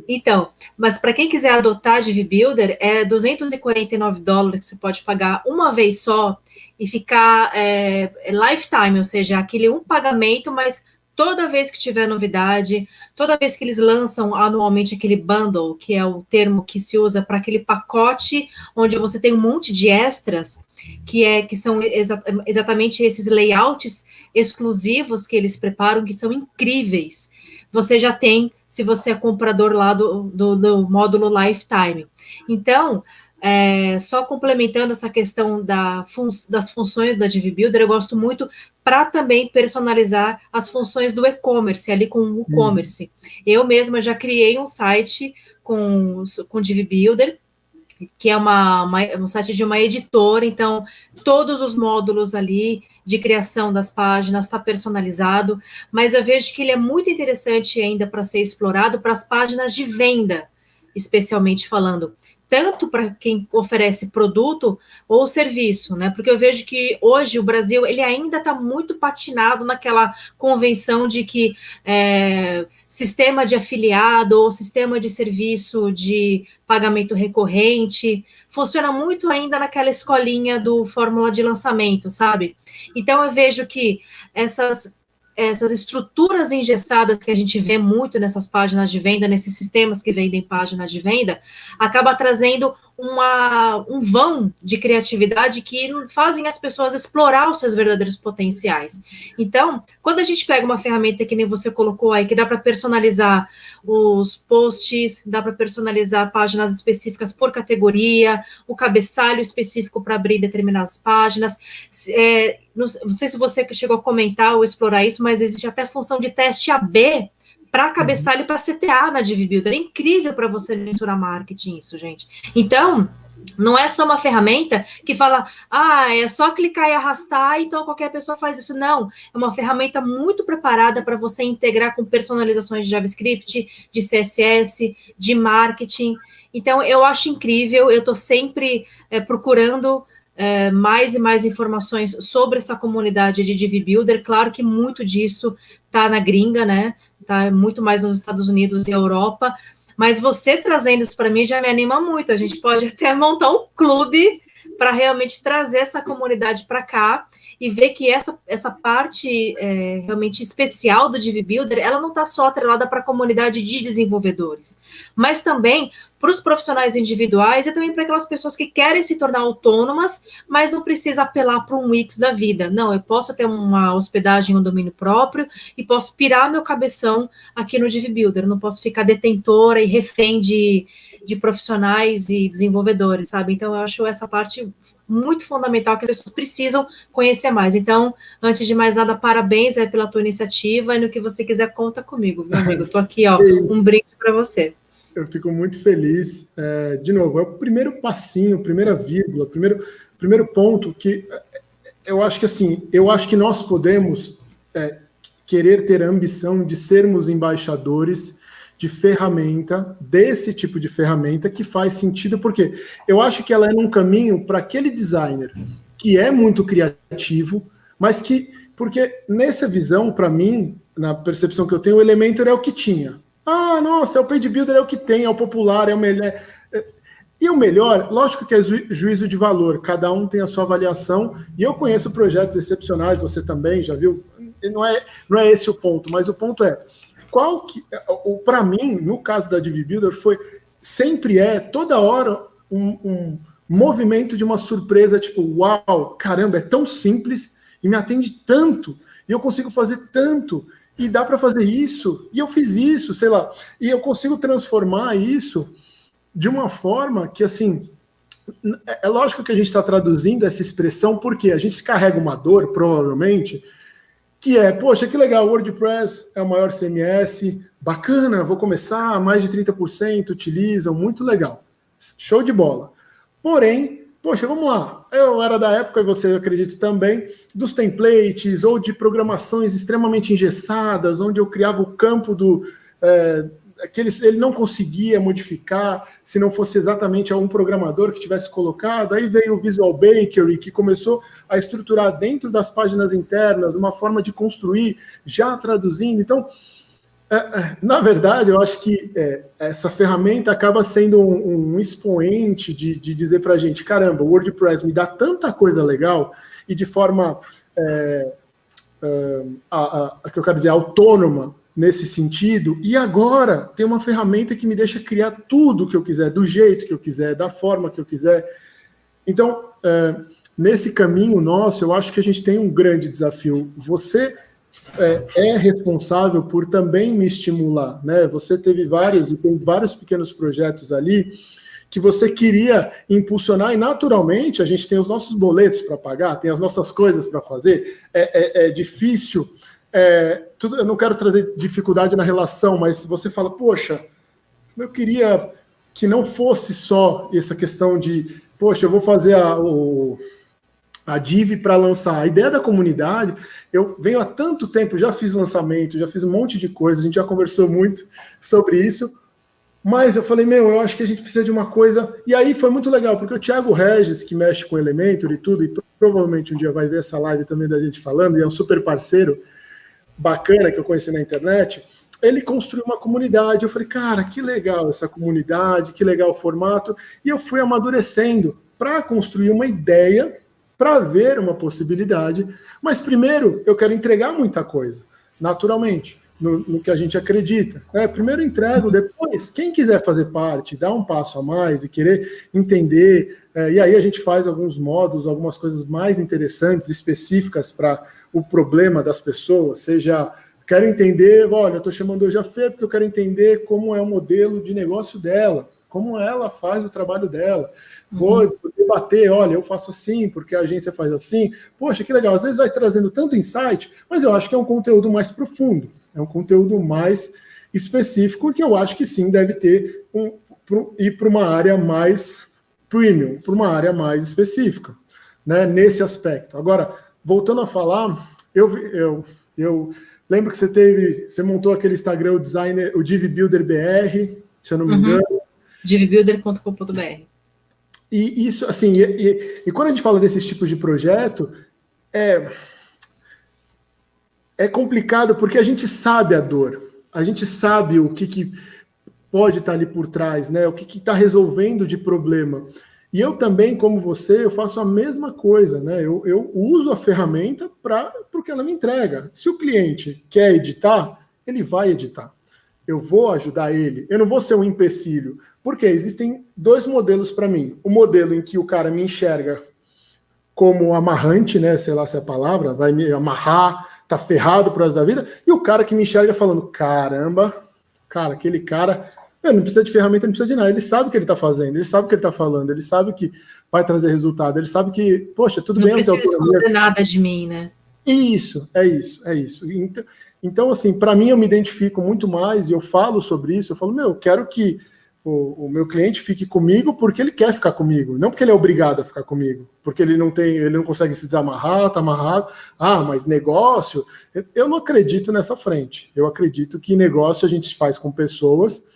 Então, mas para quem quiser adotar a Divi Builder, é $249 que você pode pagar uma vez só e ficar lifetime, ou seja, aquele um pagamento, mas toda vez que tiver novidade, toda vez que eles lançam anualmente aquele bundle, que é o termo que se usa para aquele pacote onde você tem um monte de extras, que são exatamente esses layouts exclusivos que eles preparam, que são incríveis. Você já tem, se você é comprador lá do módulo Lifetime. Então, só complementando essa questão das funções da Divi Builder, eu gosto muito para também personalizar as funções do e-commerce, ali com o e-commerce. Eu mesma já criei um site com Divi Builder, que é um site de uma editora, então todos os módulos ali de criação das páginas está personalizado, mas eu vejo que ele é muito interessante ainda para ser explorado para as páginas de venda, especialmente falando, tanto para quem oferece produto ou serviço, né? Porque eu vejo que hoje o Brasil ele ainda está muito patinado naquela convenção de que sistema de afiliado ou sistema de serviço de pagamento recorrente funciona muito ainda naquela escolinha do fórmula de lançamento, sabe? Então eu vejo que essas estruturas engessadas que a gente vê muito nessas páginas de venda, nesses sistemas que vendem páginas de venda, acaba trazendo um vão de criatividade que fazem as pessoas explorar os seus verdadeiros potenciais. Então, quando a gente pega uma ferramenta que nem você colocou aí, que dá para personalizar os posts, dá para personalizar páginas específicas por categoria, o cabeçalho específico para abrir determinadas páginas, não sei se você chegou a comentar ou explorar isso, mas existe até função de teste AB para cabeçalho e para CTA na Divi Builder. É incrível para você mensurar marketing isso, gente. Então, não é só uma ferramenta que fala, é só clicar e arrastar, então qualquer pessoa faz isso. Não, é uma ferramenta muito preparada para você integrar com personalizações de JavaScript, de CSS, de marketing. Então, eu acho incrível, eu estou sempre procurando mais e mais informações sobre essa comunidade de Divi Builder. Claro que muito disso está na gringa, né? Está muito mais nos Estados Unidos e Europa, mas você trazendo isso para mim já me anima muito. A gente pode até montar um clube para realmente trazer essa comunidade para cá e ver que essa parte realmente especial do Divi Builder, ela não está só atrelada para a comunidade de desenvolvedores, mas também para os profissionais individuais e também para aquelas pessoas que querem se tornar autônomas, mas não precisa apelar para um Wix da vida. Não, eu posso ter uma hospedagem, um domínio próprio e posso pirar meu cabeção aqui no Divi Builder. Eu não posso ficar detentora e refém de profissionais e desenvolvedores, sabe? Então, eu acho essa parte muito fundamental que as pessoas precisam conhecer mais. Então, antes de mais nada, parabéns pela tua iniciativa e no que você quiser, conta comigo, meu amigo. Estou aqui, um brinde para você. Eu fico muito feliz. De novo, é o primeiro passinho, primeira vírgula, primeiro ponto que eu acho que assim, eu acho que nós podemos querer ter a ambição de sermos embaixadores de ferramenta, desse tipo de ferramenta que faz sentido, porque eu acho que ela é um caminho para aquele designer que é muito criativo, mas porque nessa visão, para mim, na percepção que eu tenho, o Elementor é o que tinha. Nossa, é o Page Builder, é o que tem, é o popular, é o melhor. E o melhor, lógico que é juízo de valor, cada um tem a sua avaliação, e eu conheço projetos excepcionais, você também já viu, não é esse o ponto, mas o ponto é, para mim, no caso da DiviBuilder, sempre toda hora, um movimento de uma surpresa, tipo, uau, caramba, é tão simples, e me atende tanto, e eu consigo fazer tanto, e dá para fazer isso, e eu fiz isso, sei lá, e eu consigo transformar isso de uma forma que, assim, é lógico que a gente está traduzindo essa expressão porque a gente carrega uma dor, provavelmente, que é, poxa, que legal, o WordPress é o maior CMS, bacana, vou começar, mais de 30% utilizam, muito legal, show de bola. Porém, poxa, vamos lá, eu era da época, e você acredita também, dos templates ou de programações extremamente engessadas, onde eu criava o campo que ele não conseguia modificar se não fosse exatamente algum programador que tivesse colocado. Aí veio o Visual Bakery, que começou a estruturar dentro das páginas internas uma forma de construir, já traduzindo. Então, na verdade, eu acho que essa ferramenta acaba sendo um expoente de dizer para a gente, caramba, o WordPress me dá tanta coisa legal e de forma, que eu quero dizer, autônoma, nesse sentido, e agora tem uma ferramenta que me deixa criar tudo o que eu quiser, do jeito que eu quiser, da forma que eu quiser. Então, nesse caminho nosso, eu acho que a gente tem um grande desafio. Você é responsável por também me estimular, né? Você teve e tem vários pequenos projetos ali que você queria impulsionar, e naturalmente a gente tem os nossos boletos para pagar, tem as nossas coisas para fazer, é difícil. Eu não quero trazer dificuldade na relação, mas você fala, poxa, eu queria que não fosse só essa questão de, poxa, eu vou fazer a Div para lançar. A ideia da comunidade, eu venho há tanto tempo, já fiz lançamento, já fiz um monte de coisa, a gente já conversou muito sobre isso, mas eu falei, eu acho que a gente precisa de uma coisa, e aí foi muito legal, porque o Thiago Regis, que mexe com Elementor e tudo, e provavelmente um dia vai ver essa live também da gente falando, e é um super parceiro, bacana que eu conheci na internet, ele construiu uma comunidade. Eu falei, cara, que legal essa comunidade, que legal o formato. E eu fui amadurecendo para construir uma ideia, para ver uma possibilidade. Mas primeiro eu quero entregar muita coisa, naturalmente, no que a gente acredita. Primeiro entrego, depois, quem quiser fazer parte, dar um passo a mais e querer entender, e aí a gente faz alguns módulos, algumas coisas mais interessantes, específicas para o problema das pessoas, seja, quero entender, olha, eu estou chamando hoje a Fê porque eu quero entender como é o modelo de negócio dela, como ela faz o trabalho dela. Vou debater, olha, eu faço assim, porque a agência faz assim. Poxa, que legal, às vezes vai trazendo tanto insight, mas eu acho que é um conteúdo mais profundo, é um conteúdo mais específico, que eu acho que sim, deve ter ir para uma área mais premium, para uma área mais específica, né, nesse aspecto. Agora, voltando a falar, eu lembro que você montou aquele Instagram, o DiviBuilder BR, se eu não me engano. DiviBuilder.com.br. E isso, assim, e quando a gente fala desses tipos de projeto, é complicado porque a gente sabe a dor, a gente sabe o que pode estar ali por trás, né? O que está resolvendo de problema. E eu também, como você, eu faço a mesma coisa, né? Eu uso a ferramenta para o que ela me entrega. Se o cliente quer editar, ele vai editar. Eu vou ajudar ele. Eu não vou ser um empecilho. Porque existem dois modelos para mim. O modelo em que o cara me enxerga como amarrante, né? Sei lá se é a palavra, vai me amarrar, tá ferrado pro resto da vida. E o cara que me enxerga falando, caramba, cara, aquele cara... não precisa de ferramenta, não precisa de nada. Ele sabe o que ele está fazendo, ele sabe o que ele está falando, ele sabe que vai trazer resultado, ele sabe que, poxa, tudo bem. Não precisa esconder nada de mim, né? Isso. Então, assim, para mim, eu me identifico muito mais e eu falo sobre isso. Eu falo, eu quero que o meu cliente fique comigo porque ele quer ficar comigo, não porque ele é obrigado a ficar comigo, porque ele não consegue se desamarrar, tá amarrado. Mas negócio, eu não acredito nessa frente. Eu acredito que negócio a gente faz com pessoas,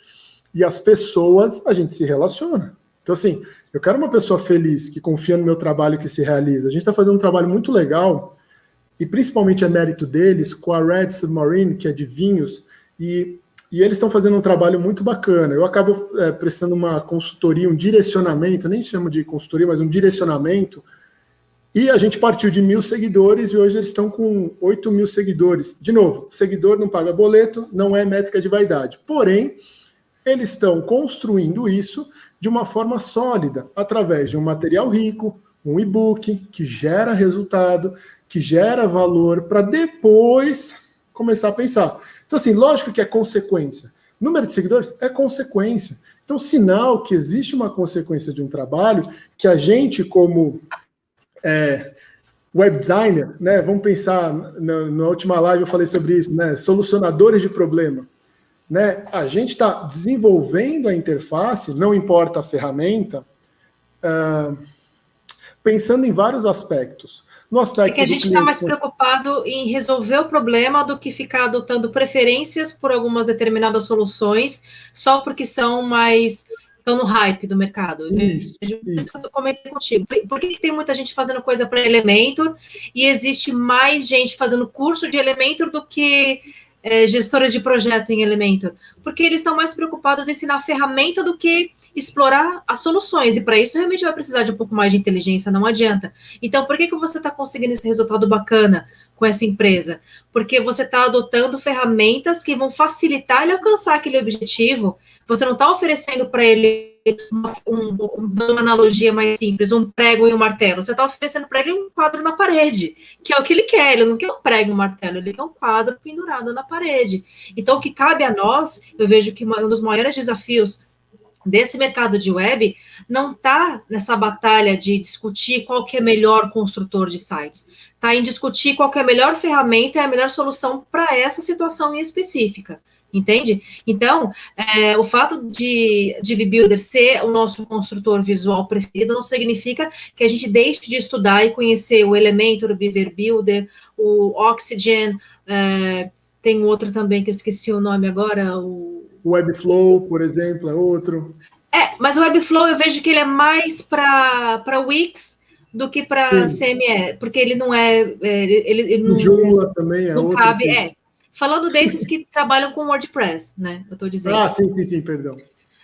e as pessoas, a gente se relaciona. Então, assim, eu quero uma pessoa feliz, que confia no meu trabalho, que se realiza. A gente está fazendo um trabalho muito legal, e principalmente é mérito deles, com a Red Submarine, que é de vinhos, e e eles estão fazendo um trabalho muito bacana. Eu acabo prestando uma consultoria, um direcionamento, nem chamo de consultoria, mas um direcionamento, e a gente partiu de 1.000 seguidores e hoje eles estão com 8.000 seguidores. De novo, seguidor não paga boleto, não é métrica de vaidade. Porém, eles estão construindo isso de uma forma sólida, através de um material rico, um e-book que gera resultado, que gera valor, para depois começar a pensar. Então, assim, lógico que é consequência. Número de seguidores é consequência. Então, sinal que existe uma consequência de um trabalho que a gente, como web designer, né, vamos pensar, na última live eu falei sobre isso, né, solucionadores de problema. Né, a gente está desenvolvendo a interface, não importa a ferramenta, pensando em vários aspectos. No aspecto é que a gente está mais preocupado em resolver o problema do que ficar adotando preferências por algumas determinadas soluções, só porque são mais... estão no hype do mercado. Isso que eu comentei contigo. Por que tem muita gente fazendo coisa para Elementor e existe mais gente fazendo curso de Elementor do que gestores de projeto em Elementor? Porque eles estão mais preocupados em ensinar a ferramenta do que explorar as soluções, e para isso realmente vai precisar de um pouco mais de inteligência, não adianta. Então, por que você está conseguindo esse resultado bacana com essa empresa? Porque você está adotando ferramentas que vão facilitar ele alcançar aquele objetivo. Você não está oferecendo para ele dando uma analogia mais simples, um prego e um martelo. Você está oferecendo para ele um quadro na parede, que é o que ele quer. Ele não quer um prego e um martelo, ele quer um quadro pendurado na parede. Então, o que cabe a nós, eu vejo que um dos maiores desafios desse mercado de web não está nessa batalha de discutir qual que é melhor construtor de sites, está em discutir qual que é a melhor ferramenta e a melhor solução para essa situação em específica, entende? Então, o fato de DiviBuilder ser o nosso construtor visual preferido não significa que a gente deixe de estudar e conhecer o Elementor, o Beaver Builder, o Oxygen, tem outro também que eu esqueci o nome agora, o Webflow, por exemplo, é outro. Mas o Webflow eu vejo que ele é mais para Wix do que para CME, porque ele não ele não, Joomla também é não outro. Cabe, Falando desses que trabalham com WordPress, né? Eu estou dizendo. Sim, perdão.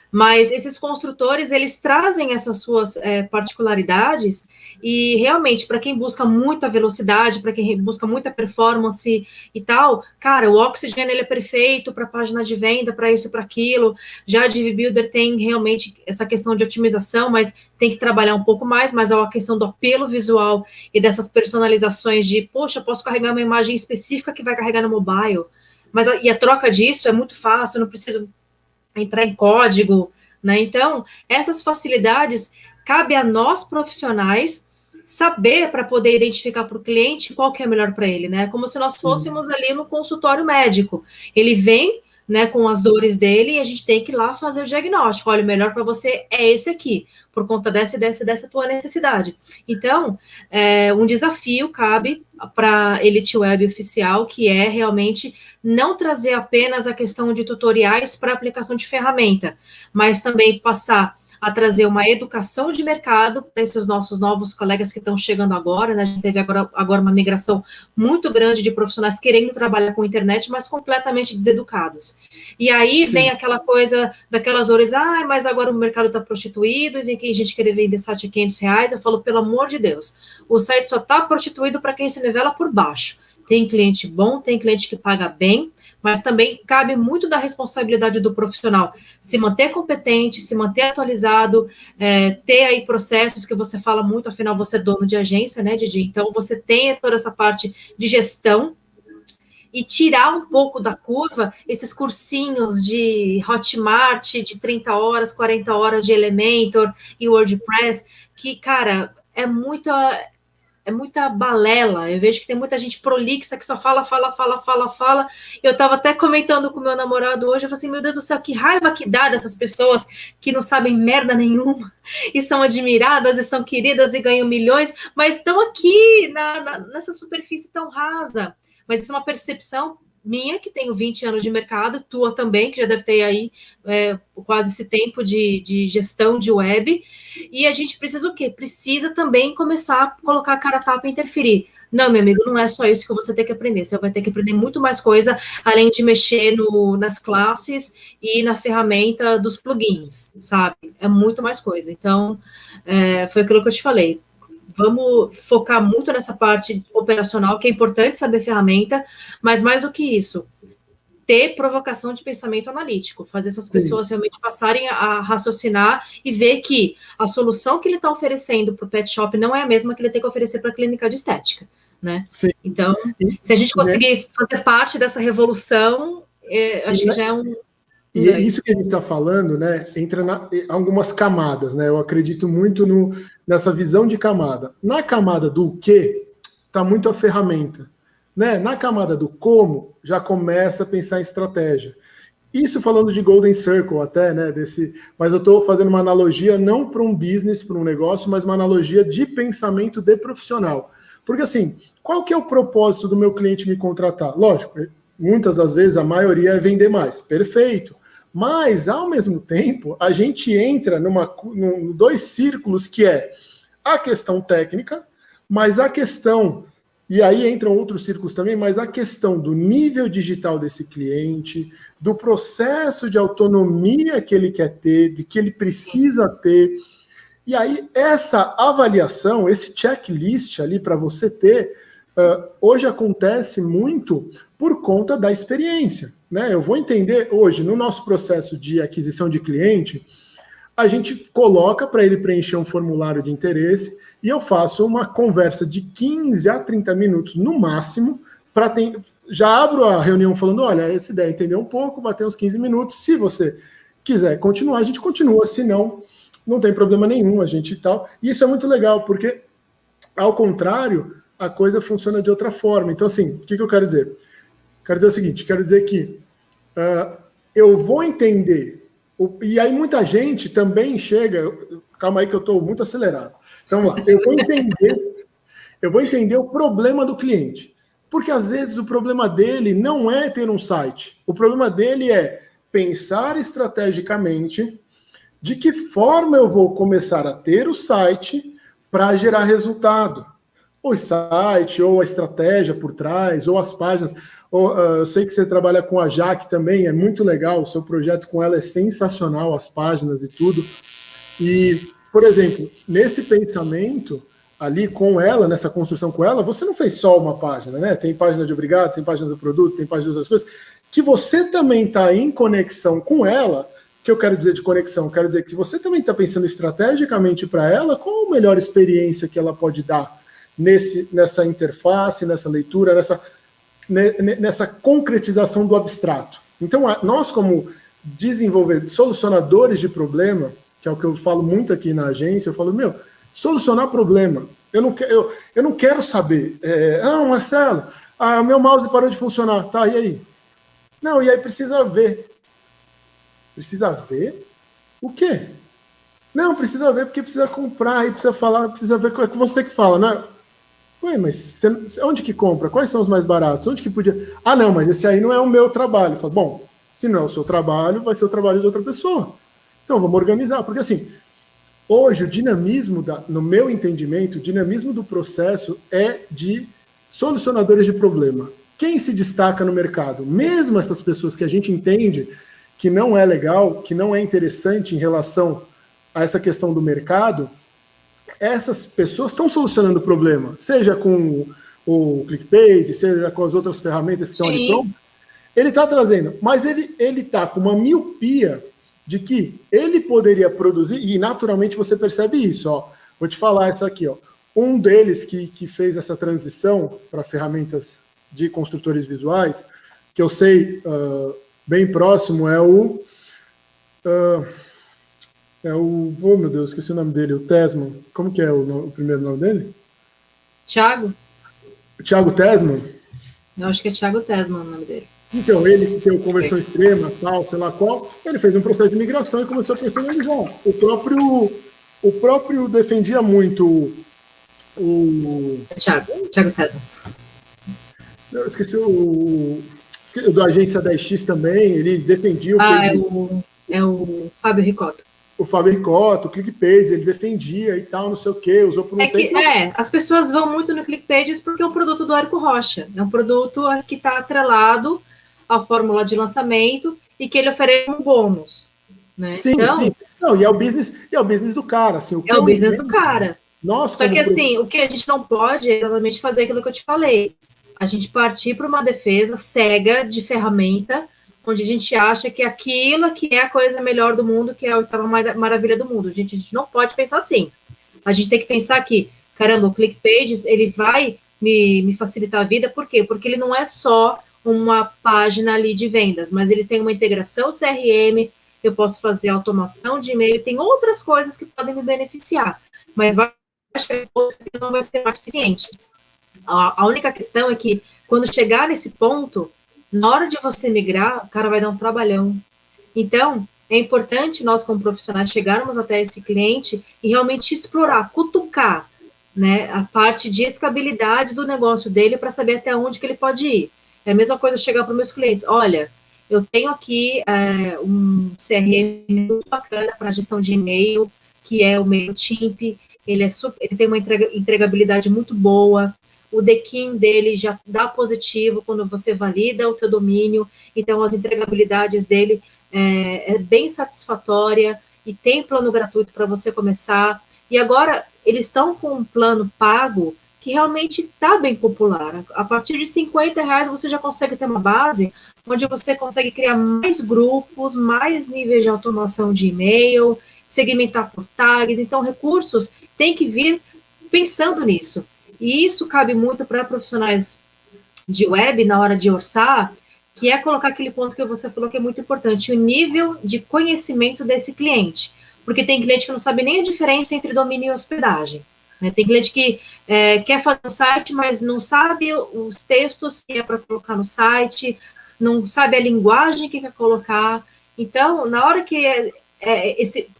Mas esses construtores, eles trazem essas suas particularidades e realmente, para quem busca muita velocidade, para quem busca muita performance e tal, cara, o Oxygen, ele é perfeito para página de venda, para isso, para aquilo. Já a DiviBuilder tem realmente essa questão de otimização, mas tem que trabalhar um pouco mais, mas é uma questão do apelo visual e dessas personalizações de, poxa, posso carregar uma imagem específica que vai carregar no mobile, mas a troca disso é muito fácil, eu não preciso entrar em código, né? Então, essas facilidades cabe a nós profissionais saber para poder identificar para o cliente qual que é melhor para ele, né? Como se nós fôssemos ali no consultório médico. Ele vem, né, com as dores dele e a gente tem que ir lá fazer o diagnóstico. Olha, o melhor para você é esse aqui, por conta dessa tua necessidade. Então, um desafio cabe para a Elite Web Oficial, que é realmente não trazer apenas a questão de tutoriais para aplicação de ferramenta, mas também passar a trazer uma educação de mercado para esses nossos novos colegas que estão chegando agora, né? A gente teve agora uma migração muito grande de profissionais querendo trabalhar com internet, mas completamente deseducados. E aí vem aquela coisa daquelas horas, mas agora o mercado está prostituído, e vem aqui gente querer vender site a R$500, eu falo, pelo amor de Deus, o site só está prostituído para quem se nivela por baixo. Tem cliente bom, tem cliente que paga bem, mas também cabe muito da responsabilidade do profissional se manter competente, se manter atualizado, ter aí processos que você fala muito, afinal você é dono de agência, né, Didi? Então você tem toda essa parte de gestão e tirar um pouco da curva esses cursinhos de Hotmart de 30 horas, 40 horas de Elementor e WordPress, que, cara, é muita balela. Eu vejo que tem muita gente prolixa que só fala. Eu estava até comentando com meu namorado hoje, eu falei assim, meu Deus do céu, que raiva que dá dessas pessoas que não sabem merda nenhuma e são admiradas e são queridas e ganham milhões, mas estão aqui nessa superfície tão rasa. Mas isso é uma percepção minha, que tenho 20 anos de mercado, tua também, que já deve ter aí quase esse tempo de gestão de web, e a gente precisa o quê? Precisa também começar a colocar a cara a tapa e interferir. Não, meu amigo, não é só isso que você tem que aprender. Você vai ter que aprender muito mais coisa, além de mexer nas classes e na ferramenta dos plugins, sabe? É muito mais coisa. Então, foi aquilo que eu te falei. Vamos focar muito nessa parte operacional, que é importante saber ferramenta, mas mais do que isso, ter provocação de pensamento analítico, fazer essas pessoas realmente passarem a raciocinar e ver que a solução que ele está oferecendo para o pet shop não é a mesma que ele tem que oferecer para a clínica de estética, né? Sim. Então, se a gente conseguir fazer parte dessa revolução, acho que já é um... E isso que a gente está falando, né, entra em algumas camadas, né? Eu acredito muito nessa visão de camada. Na camada do que, está muito a ferramenta. Né? Na camada do como, já começa a pensar em estratégia. Isso falando de Golden Circle até, né? Mas eu estou fazendo uma analogia não para um business, para um negócio, mas uma analogia de pensamento de profissional. Porque assim, qual que é o propósito do meu cliente me contratar? Lógico, muitas das vezes a maioria é vender mais. Perfeito. Mas, ao mesmo tempo, a gente entra em dois círculos que é a questão técnica, mas a questão... E aí entram outros círculos também, mas a questão do nível digital desse cliente, do processo de autonomia que ele quer ter, de que ele precisa ter. E aí essa avaliação, esse checklist ali para você ter, hoje acontece muito por conta da experiência. Né? Eu vou entender hoje, no nosso processo de aquisição de cliente, a gente coloca para ele preencher um formulário de interesse e eu faço uma conversa de 15 a 30 minutos no máximo, já abro a reunião falando, olha, essa ideia entender um pouco, bater uns 15 minutos, se você quiser continuar, a gente continua, se não, não tem problema nenhum, a gente tal. E isso é muito legal, porque, ao contrário, a coisa funciona de outra forma. Então, assim, o que eu quero dizer? Quero dizer o seguinte, quero dizer que eu vou entender, e aí muita gente também chega, calma aí que eu estou muito acelerado. Então, vamos lá, eu vou entender o problema do cliente. Porque, às vezes, o problema dele não é ter um site. O problema dele é pensar estrategicamente de que forma eu vou começar a ter o site para gerar resultado. Ou o site, ou a estratégia por trás, ou as páginas. Eu sei que você trabalha com a Jaque também, é muito legal, o seu projeto com ela é sensacional, as páginas e tudo. E, por exemplo, nesse pensamento ali com ela, nessa construção com ela, você não fez só uma página, né? Tem página de obrigado, tem página do produto, tem página de outras coisas, que você também está em conexão com ela. Que eu quero dizer de conexão? Eu quero dizer que você também está pensando estrategicamente para ela qual a melhor experiência que ela pode dar nessa interface, nessa leitura, nessa concretização do abstrato. Então, nós como desenvolvedores, solucionadores de problema, que é o que eu falo muito aqui na agência, eu falo, solucionar problema. Eu não quero saber. Marcelo, o meu mouse parou de funcionar. Tá, e aí? Não, e aí precisa ver. Precisa ver o quê? Não, precisa ver porque precisa comprar, aí precisa falar, precisa ver é você que fala, né? Ué, mas onde que compra? Quais são os mais baratos? Onde que podia... Ah, não, mas esse aí não é o meu trabalho. Eu falo, bom, se não é o seu trabalho, vai ser o trabalho de outra pessoa. Então, vamos organizar. Porque, assim, hoje o dinamismo, no meu entendimento, o dinamismo do processo é de solucionadores de problema. Quem se destaca no mercado? Mesmo essas pessoas que a gente entende que não é legal, que não é interessante em relação a essa questão do mercado, essas pessoas estão solucionando o problema, seja com o ClickPage, seja com as outras ferramentas que estão ali prontas. Ele está trazendo, mas ele está com uma miopia de que ele poderia produzir, e naturalmente você percebe isso. Ó. Vou te falar essa aqui. Ó. Um deles que fez essa transição para ferramentas de construtores visuais, que eu sei bem próximo, é o... oh, meu Deus, esqueci o nome dele, o Tesman. Como que é o primeiro nome dele? Thiago. Thiago Tesman? Eu acho que é Thiago Tesman o nome dele. Então, ele que tem o conversão extrema, tal, sei lá qual, ele fez um processo de migração e começou a personalizar. O próprio defendia muito o... Thiago Tesman. Eu esqueci o da agência 10X também, ele defendia... É o Fábio Ricota. o Fábio Ricotto, o ClickPages, ele defendia e tal, não sei o quê, usou por um tempo. As pessoas vão muito no ClickPages porque é um produto do Érico Rocha, é um produto que está atrelado à fórmula de lançamento e que ele oferece um bônus, né? Sim, então, sim. Não, e é o business do cara, assim. É o business do cara. Nossa, só que assim, o que a gente não pode é exatamente fazer aquilo que eu te falei. A gente partir para uma defesa cega de ferramenta, onde a gente acha que aquilo que é a coisa melhor do mundo, que é a oitava maravilha do mundo. A gente não pode pensar assim. A gente tem que pensar que, caramba, o ClickPages, ele vai me facilitar a vida, por quê? Porque ele não é só uma página ali de vendas, mas ele tem uma integração CRM, eu posso fazer automação de e-mail, tem outras coisas que podem me beneficiar, mas não vai ser mais suficiente. A única questão é que, quando chegar nesse ponto, na hora de você migrar, o cara vai dar um trabalhão. Então, é importante nós, como profissionais, chegarmos até esse cliente e realmente explorar, cutucar, né, a parte de escalabilidade do negócio dele para saber até onde que ele pode ir. É a mesma coisa chegar para os meus clientes, olha, eu tenho aqui um CRM muito bacana para gestão de e-mail, que é o MailChimp, ele tem uma entregabilidade muito boa, o DKIM dele já dá positivo quando você valida o teu domínio, então as entregabilidades dele é bem satisfatória e tem plano gratuito para você começar. E agora eles estão com um plano pago que realmente está bem popular. A partir de R$50 você já consegue ter uma base onde você consegue criar mais grupos, mais níveis de automação de e-mail, segmentar por tags. Então, recursos têm que vir pensando nisso. E isso cabe muito para profissionais de web na hora de orçar, que é colocar aquele ponto que você falou que é muito importante, o nível de conhecimento desse cliente. Porque tem cliente que não sabe nem a diferença entre domínio e hospedagem. Né? Tem cliente que quer fazer um site, mas não sabe os textos que é para colocar no site, não sabe a linguagem que quer colocar. Então, na hora que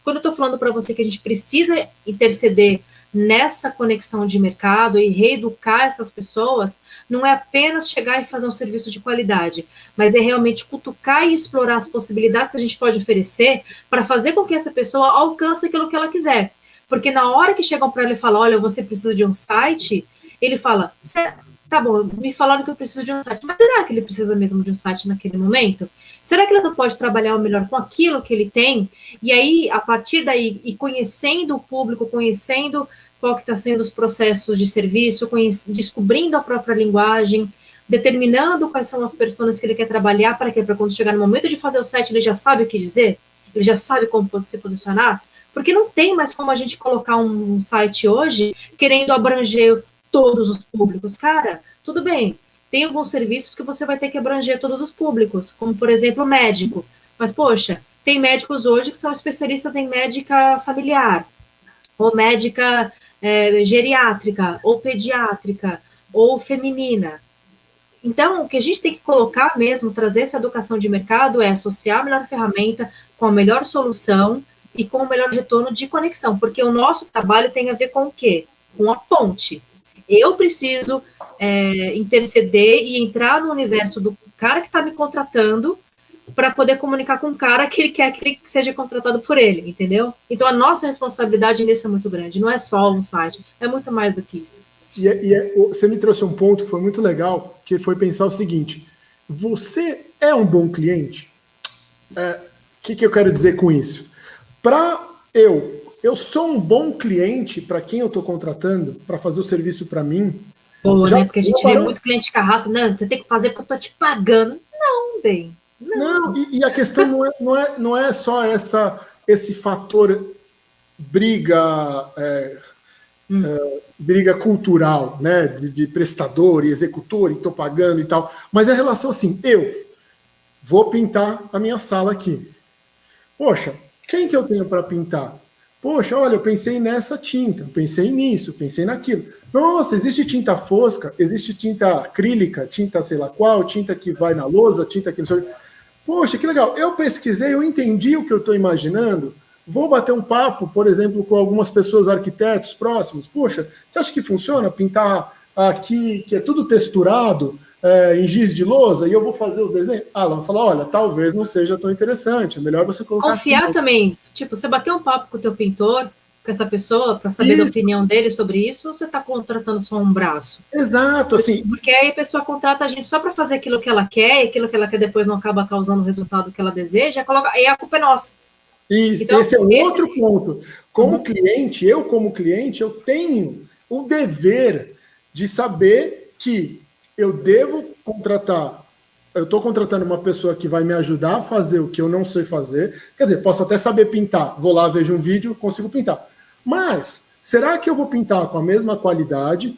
quando eu estou falando para você que a gente precisa interceder nessa conexão de mercado e reeducar essas pessoas, não é apenas chegar e fazer um serviço de qualidade, mas é realmente cutucar e explorar as possibilidades que a gente pode oferecer para fazer com que essa pessoa alcance aquilo que ela quiser. Porque na hora que chegam para ele e falam, olha, você precisa de um site, ele fala, tá bom, me falaram que eu preciso de um site, mas será que ele precisa mesmo de um site naquele momento? Será que ele não pode trabalhar melhor com aquilo que ele tem? E aí, a partir daí, e conhecendo o público, conhecendo qual que está sendo os processos de serviço, descobrindo a própria linguagem, determinando quais são as pessoas que ele quer trabalhar, para quê? Para quando chegar no momento de fazer o site, ele já sabe o que dizer? Ele já sabe como se posicionar? Porque não tem mais como a gente colocar um site hoje querendo abranger todos os públicos. Cara, tudo bem, tem alguns serviços que você vai ter que abranger todos os públicos, como, por exemplo, médico. Mas, poxa, tem médicos hoje que são especialistas em médica familiar, ou médica geriátrica, ou pediátrica, ou feminina. Então, o que a gente tem que colocar mesmo, trazer essa educação de mercado, é associar a melhor ferramenta com a melhor solução e com o melhor retorno de conexão, porque o nosso trabalho tem a ver com o quê? Com a ponte. Eu preciso interceder e entrar no universo do cara que está me contratando para poder comunicar com o cara que ele quer que ele seja contratado por ele, entendeu? Então, a nossa responsabilidade nisso é muito grande, não é só um site, é muito mais do que isso. Você me trouxe um ponto que foi muito legal, que foi pensar o seguinte, você é um bom cliente? O que eu quero dizer com isso? Eu sou um bom cliente para quem eu estou contratando, para fazer o serviço para mim. Boa, né? Porque a gente vê muito cliente carrasco, não, você tem que fazer porque eu estou te pagando. Não, bem. Não, e a questão não é só esse fator briga cultural, né? De prestador e executor, e estou pagando e tal. Mas é a relação assim, eu vou pintar a minha sala aqui. Poxa, quem que eu tenho para pintar? Poxa, olha, eu pensei nessa tinta, pensei nisso, pensei naquilo. Nossa, existe tinta fosca, existe tinta acrílica, tinta sei lá qual, tinta que vai na lousa, tinta que não sei. Poxa, que legal. Eu pesquisei, eu entendi o que eu estou imaginando. Vou bater um papo, por exemplo, com algumas pessoas, arquitetos próximos. Poxa, você acha que funciona pintar aqui, que é tudo texturado, em giz de lousa e eu vou fazer os desenhos. Ela vai falar, olha, talvez não seja tão interessante, é melhor você colocar Confiar assim. também, tipo, você bateu um papo com o teu pintor, com essa pessoa, para saber da opinião dele sobre isso, ou você está contratando só um braço? Exato, assim. Porque aí a pessoa contrata a gente só para fazer aquilo que ela quer, e aquilo que ela quer depois não acaba causando o resultado que ela deseja, e a culpa é nossa. E então, esse é um outro ponto. Como cliente, eu tenho o dever de saber que eu devo contratar, eu estou contratando uma pessoa que vai me ajudar a fazer o que eu não sei fazer. Quer dizer, posso até saber pintar. Vou lá, vejo um vídeo, consigo pintar. Mas, será que eu vou pintar com a mesma qualidade?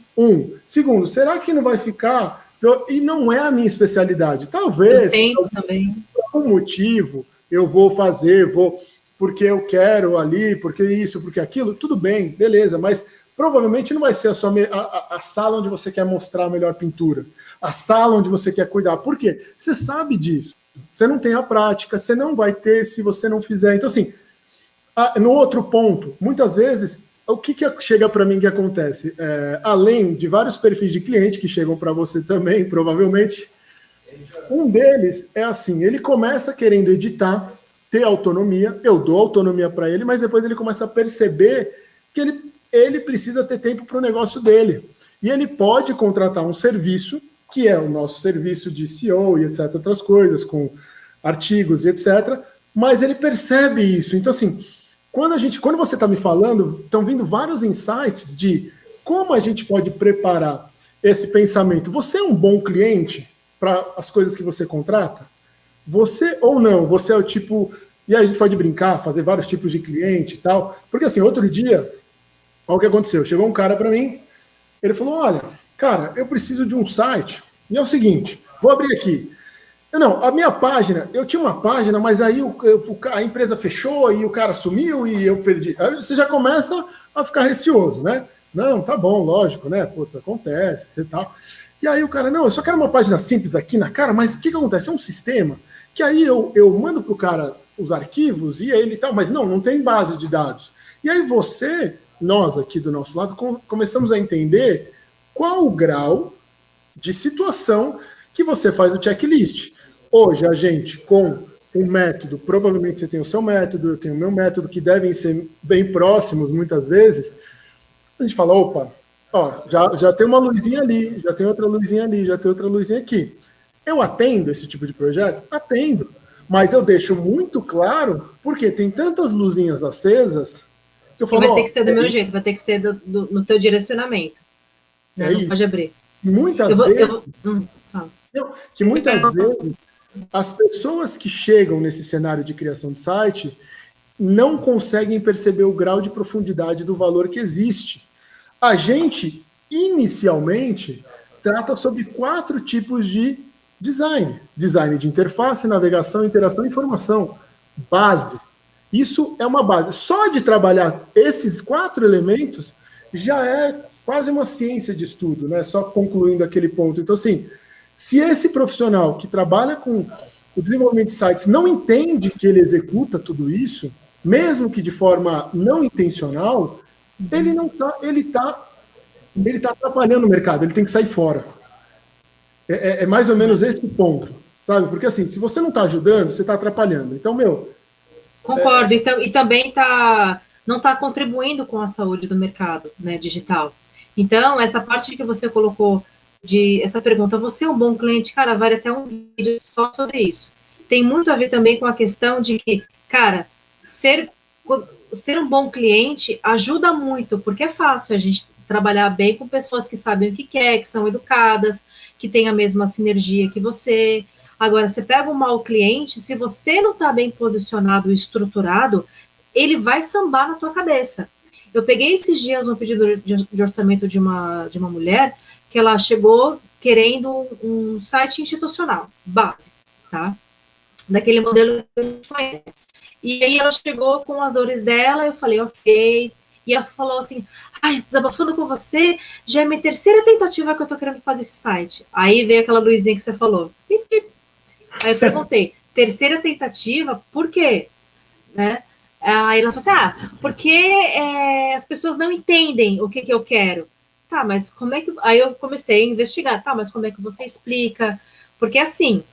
Segundo, será que não vai ficar... E não é a minha especialidade. Talvez, também. por algum motivo, eu vou fazer, porque eu quero ali, porque isso, porque aquilo, tudo bem, beleza, mas provavelmente não vai ser a sala onde você quer mostrar a melhor pintura, a sala onde você quer cuidar. Por quê? Você sabe disso. Você não tem a prática, você não vai ter se você não fizer. Então, assim, no outro ponto, muitas vezes, o que chega para mim que acontece? Além de vários perfis de cliente que chegam para você também, provavelmente, um deles é assim, ele começa querendo editar, ter autonomia, eu dou autonomia para ele, mas depois ele começa a perceber que ele precisa ter tempo para o negócio dele. E ele pode contratar um serviço, que é o nosso serviço de SEO e etc, outras coisas, com artigos e etc, mas ele percebe isso. Então, assim, quando você está me falando, estão vindo vários insights de como a gente pode preparar esse pensamento. Você é um bom cliente para as coisas que você contrata? Você ou não? Você é o tipo... E aí a gente pode brincar, fazer vários tipos de cliente e tal. Porque, assim, outro dia, olha o que aconteceu. Chegou um cara para mim, ele falou, olha, cara, eu preciso de um site. E é o seguinte, vou abrir aqui. Não, a minha página, eu tinha uma página, mas aí a empresa fechou e o cara sumiu e eu perdi. Aí você já começa a ficar receoso, né? Não, tá bom, lógico, né? Putz, acontece, você tal. E aí o cara, não, eu só quero uma página simples aqui na cara, mas o que acontece? É um sistema que aí eu mando pro cara os arquivos e ele tal, mas não tem base de dados. E aí nós aqui do nosso lado, começamos a entender qual o grau de situação que você faz o checklist. Hoje, a gente, com um método, provavelmente você tem o seu método, eu tenho o meu método, que devem ser bem próximos muitas vezes, a gente fala, opa, já tem uma luzinha ali, já tem outra luzinha ali, já tem outra luzinha aqui. Eu atendo esse tipo de projeto? Atendo. Mas eu deixo muito claro, porque tem tantas luzinhas acesas, que eu falo, vai ter que ser do meu jeito, vai ter que ser no teu direcionamento. Né? Não pode abrir. Muitas vezes as pessoas que chegam nesse cenário de criação de site não conseguem perceber o grau de profundidade do valor que existe. A gente, inicialmente, trata sobre 4 tipos de design. Design de interface, navegação, interação e informação. Base. Isso é uma base. Só de trabalhar esses 4 elementos já é quase uma ciência de estudo, né? Só concluindo aquele ponto. Então, assim, se esse profissional que trabalha com o desenvolvimento de sites não entende que ele executa tudo isso, mesmo que de forma não intencional, ele tá atrapalhando o mercado, ele tem que sair fora. É mais ou menos esse ponto, sabe? Porque, assim, se você não está ajudando, você está atrapalhando. Então, Concordo, e também não está contribuindo com a saúde do mercado, né, digital. Então, essa parte que você colocou essa pergunta, você é um bom cliente? Cara, vale até um vídeo só sobre isso. Tem muito a ver também com a questão de que, cara, ser um bom cliente ajuda muito, porque é fácil a gente trabalhar bem com pessoas que sabem o que quer, que são educadas, que têm a mesma sinergia que você. Agora, você pega um mau cliente, se você não está bem posicionado e estruturado, ele vai sambar na tua cabeça. Eu peguei esses dias um pedido de orçamento de uma mulher que ela chegou querendo um site institucional, básico, tá? Daquele modelo que a gente conhece. E aí ela chegou com as dores dela, eu falei, ok. E ela falou assim, desabafando com você, já é minha 3ª tentativa que eu tô querendo fazer esse site. Aí veio aquela luzinha que você falou. Aí eu perguntei, 3ª tentativa, por quê? Né? Aí ela falou assim, porque as pessoas não entendem o que eu quero. Tá, mas como é que... Aí eu comecei a investigar, tá, mas como é que você explica? Porque, assim,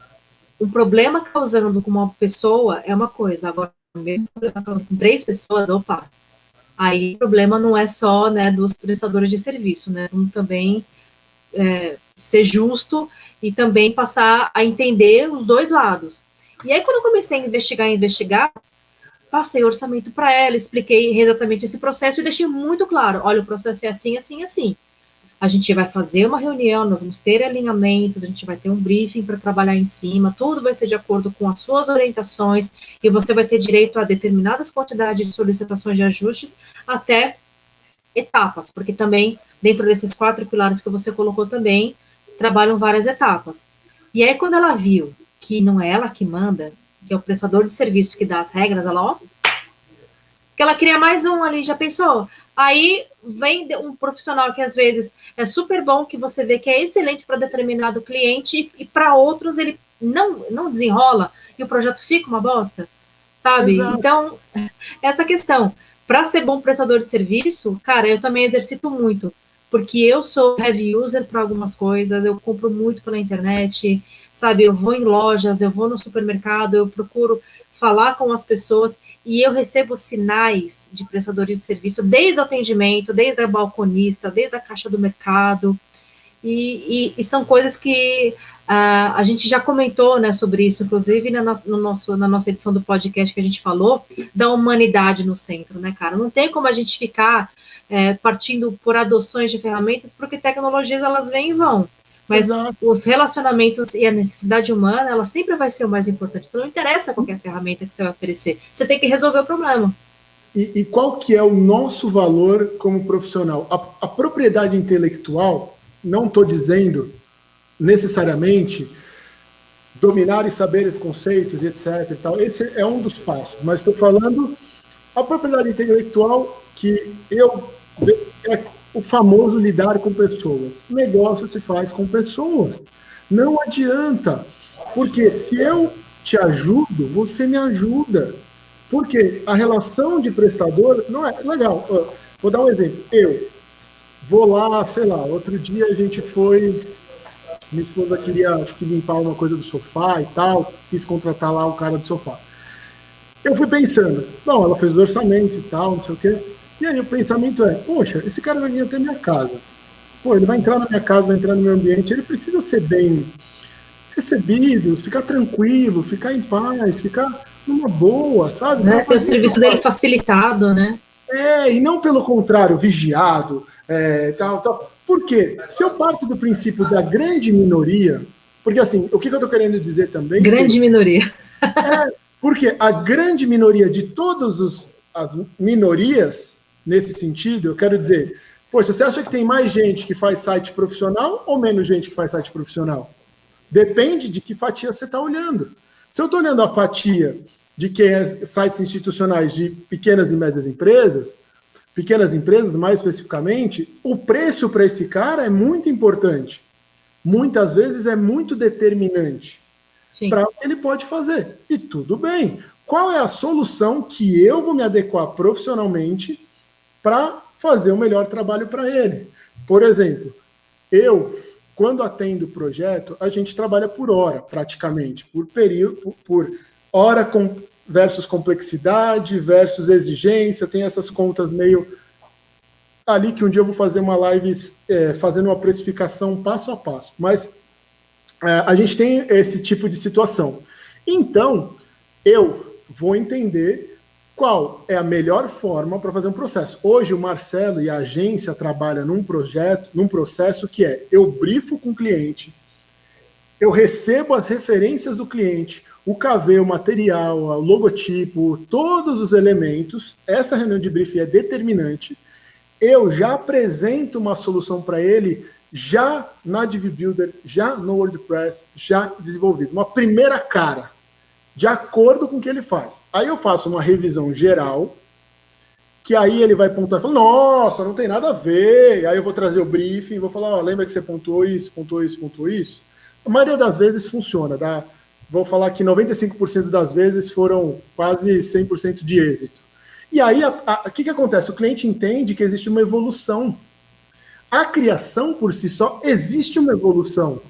um problema causando com uma pessoa é uma coisa, agora, mesmo com 3 pessoas, opa, aí o problema não é só, né, dos prestadores de serviço, né, também ser justo e também passar a entender os dois lados. E aí, quando eu comecei a investigar, passei orçamento para ela, expliquei exatamente esse processo e deixei muito claro, olha, o processo é assim, assim, assim. A gente vai fazer uma reunião, nós vamos ter alinhamentos, a gente vai ter um briefing para trabalhar em cima, tudo vai ser de acordo com as suas orientações e você vai ter direito a determinadas quantidades de solicitações de ajustes até etapas, porque também, dentro desses 4 pilares que você colocou também, trabalham várias etapas. E aí, quando ela viu que não é ela que manda, que é o prestador de serviço que dá as regras, ela, ó, que ela queria mais um ali, já pensou? Aí vem um profissional que às vezes é super bom, que você vê que é excelente para determinado cliente e para outros ele não desenrola e o projeto fica uma bosta, sabe? Exato. Então, essa questão, para ser bom prestador de serviço, cara, eu também exercito muito, porque eu sou heavy user para algumas coisas, eu compro muito pela internet, sabe? Eu vou em lojas, eu vou no supermercado, eu procuro falar com as pessoas e eu recebo sinais de prestadores de serviço desde o atendimento, desde a balconista, desde a caixa do mercado, e são coisas que a gente já comentou, né, sobre isso, inclusive na nossa edição do podcast que a gente falou da humanidade no centro, né, cara? Não tem como a gente ficar partindo por adoções de ferramentas, porque tecnologias elas vêm e vão. Mas Exato. os relacionamentos e a necessidade humana, ela sempre vai ser o mais importante. Então, não interessa qualquer ferramenta que você vai oferecer. Você tem que resolver o problema. E qual que é o nosso valor como profissional? A propriedade intelectual, não estou dizendo necessariamente dominar e saber os conceitos e etc. E tal. Esse é um dos passos. Mas estou falando a propriedade intelectual que é o famoso lidar com pessoas. Negócio se faz com pessoas. Não adianta. Porque se eu te ajudo, você me ajuda. Porque a relação de prestador não é legal. Vou dar um exemplo. Eu vou lá, sei lá, outro dia a gente foi. Minha esposa queria, acho que, limpar uma coisa do sofá e tal, quis contratar lá o cara do sofá. Eu fui pensando, não, ela fez os orçamentos e tal, não sei o quê. E aí o pensamento é, poxa, esse cara vai vir até minha casa. Pô, ele vai entrar na minha casa, vai entrar no meu ambiente, ele precisa ser bem recebido, ficar tranquilo, ficar em paz, ficar numa boa, sabe? Né? Ter o serviço dele facilitado, né? E não pelo contrário, vigiado, tal, tal. Por quê? Se eu parto do princípio da grande minoria, porque assim, o que eu estou querendo dizer também... Grande minoria. Porque a grande minoria de todas as minorias, nesse sentido, eu quero dizer, poxa, você acha que tem mais gente que faz site profissional ou menos gente que faz site profissional? Depende de que fatia você está olhando. Se eu estou olhando a fatia de quem é sites institucionais de pequenas e médias empresas mais especificamente, o preço para esse cara é muito importante. Muitas vezes é muito determinante para o que ele pode fazer. E tudo bem. Qual é a solução que eu vou me adequar profissionalmente para fazer o melhor trabalho para ele? Por exemplo, quando atendo o projeto, a gente trabalha por hora, praticamente, por período, por hora versus complexidade, versus exigência, tem essas contas meio ali que um dia eu vou fazer uma live fazendo uma precificação passo a passo, mas a gente tem esse tipo de situação. Então, eu vou entender qual é a melhor forma para fazer um processo. Hoje o Marcelo e a agência trabalham num processo que é, eu brifo com o cliente, eu recebo as referências do cliente, o KV, o material, o logotipo, todos os elementos, essa reunião de briefing é determinante, eu já apresento uma solução para ele, já na DivBuilder, já no WordPress, já desenvolvido. Uma primeira cara, de acordo com o que ele faz. Aí eu faço uma revisão geral, que aí ele vai pontuar e falar, nossa, não tem nada a ver. Aí eu vou trazer o briefing, vou falar, lembra que você pontuou isso, pontuou isso, pontuou isso? A maioria das vezes funciona, tá? Vou falar que 95% das vezes foram quase 100% de êxito. E aí, o que acontece? O cliente entende que existe uma evolução. A criação por si só existe uma evolução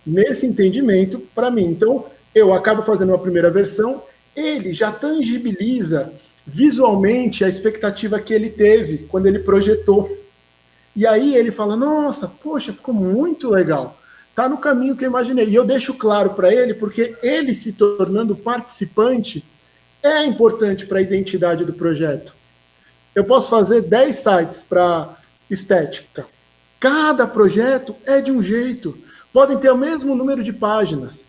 nesse entendimento para mim. Então, eu acabo fazendo uma primeira versão, ele já tangibiliza visualmente a expectativa que ele teve quando ele projetou. E aí ele fala, nossa, poxa, ficou muito legal. Tá no caminho que eu imaginei. E eu deixo claro para ele, porque ele se tornando participante é importante para a identidade do projeto. Eu posso fazer 10 sites para estética. Cada projeto é de um jeito. Podem ter o mesmo número de páginas.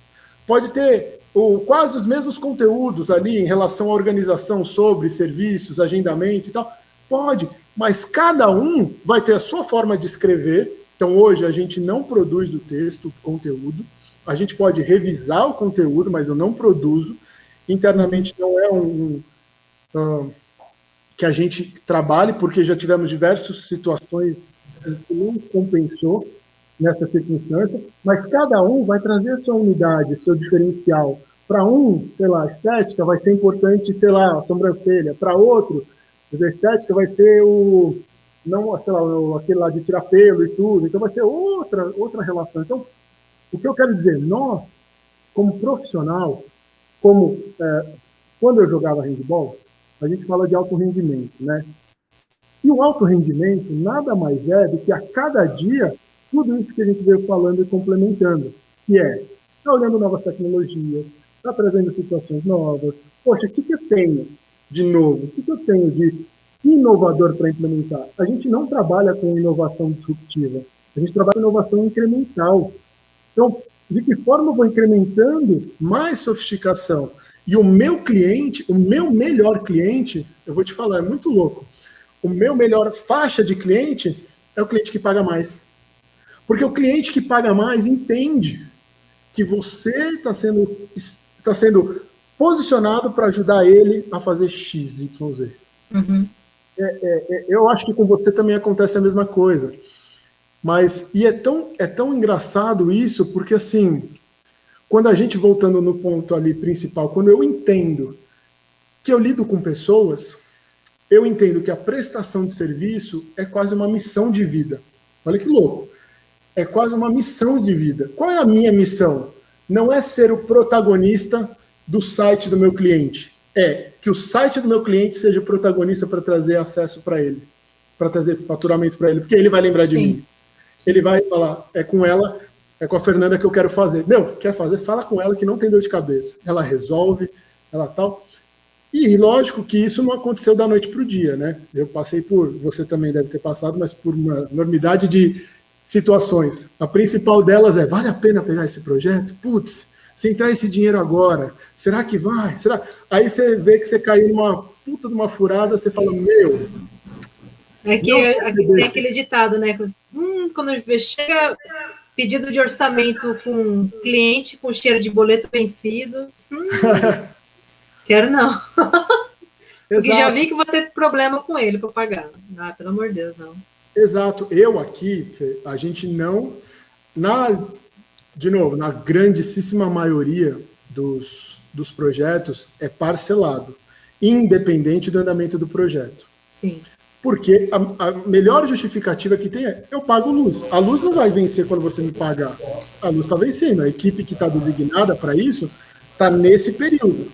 Pode ter quase os mesmos conteúdos ali em relação à organização sobre serviços, agendamento e tal. Pode, mas cada um vai ter a sua forma de escrever. Então, hoje, a gente não produz o texto, o conteúdo. A gente pode revisar o conteúdo, mas eu não produzo. Internamente não é que a gente trabalhe, porque já tivemos diversas situações que não compensou nessa circunstância, mas cada um vai trazer a sua unidade, seu diferencial. Para um, sei lá, estética vai ser importante, sei lá, a sobrancelha. Para outro, a estética vai ser não, sei lá, aquele lá de tirar pelo e tudo. Então vai ser outra relação. Então, o que eu quero dizer, nós, como profissional, quando eu jogava handball, a gente fala de alto rendimento, né? E o alto rendimento nada mais é do que a cada dia tudo isso que a gente veio falando e complementando, que tá olhando novas tecnologias, tá trazendo situações novas. Poxa, o que eu tenho de novo? O que eu tenho de inovador para implementar? A gente não trabalha com inovação disruptiva, a gente trabalha com inovação incremental. Então, de que forma eu vou incrementando mais sofisticação? E o meu cliente, o meu melhor cliente, eu vou te falar, é muito louco. O meu melhor faixa de cliente é o cliente que paga mais. Porque o cliente que paga mais entende que você está sendo posicionado para ajudar ele a fazer X, Y, Z. Uhum. Eu acho que com você também acontece a mesma coisa. Mas, e é tão engraçado isso, porque assim, quando a gente, voltando no ponto ali principal, quando eu entendo que eu lido com pessoas, eu entendo que a prestação de serviço é quase uma missão de vida. Olha que louco. É quase uma missão de vida. Qual é a minha missão? Não é ser o protagonista do site do meu cliente. É que o site do meu cliente seja o protagonista para trazer acesso para ele, para trazer faturamento para ele, porque ele vai lembrar de mim. Ele vai falar, é com ela, é com a Fernanda que eu quero fazer. Meu, quer fazer? Fala com ela que não tem dor de cabeça. Ela resolve, ela tal. E lógico que isso não aconteceu da noite para o dia, né? Eu passei você também deve ter passado, mas por uma enormidade de situações. A principal delas vale a pena pegar esse projeto? Putz, se entrar esse dinheiro agora, será que vai? Será? Aí você vê que você caiu numa puta de uma furada, você fala, meu... É que aqui tem aquele ditado, né? Quando chega pedido de orçamento com cliente com cheiro de boleto vencido, quero não. Porque já vi que vou ter problema com ele para pagar. Ah, pelo amor de Deus, não. Exato. Eu aqui, a gente não... De novo, na grandíssima maioria dos projetos é parcelado, independente do andamento do projeto. Sim. Porque a melhor justificativa que tem eu pago luz. A luz não vai vencer quando você me pagar. A luz está vencendo. A equipe que está designada para isso está nesse período.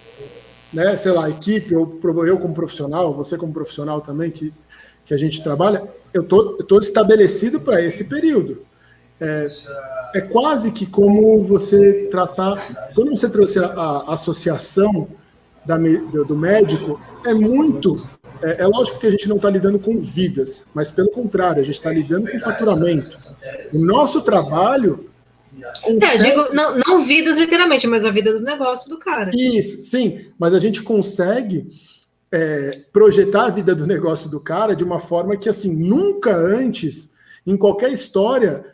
Né? Sei lá, a equipe, eu como profissional, você como profissional também, que a gente trabalha, eu tô estabelecido para esse período. É quase que como você tratar... Quando você trouxe a associação do médico, é muito... É lógico que a gente não está lidando com vidas, mas pelo contrário, a gente está lidando com faturamento. O nosso trabalho... digo, não vidas literalmente, mas a vida do negócio do cara. Isso, sim, mas a gente consegue projetar a vida do negócio do cara de uma forma que, assim, nunca antes, em qualquer história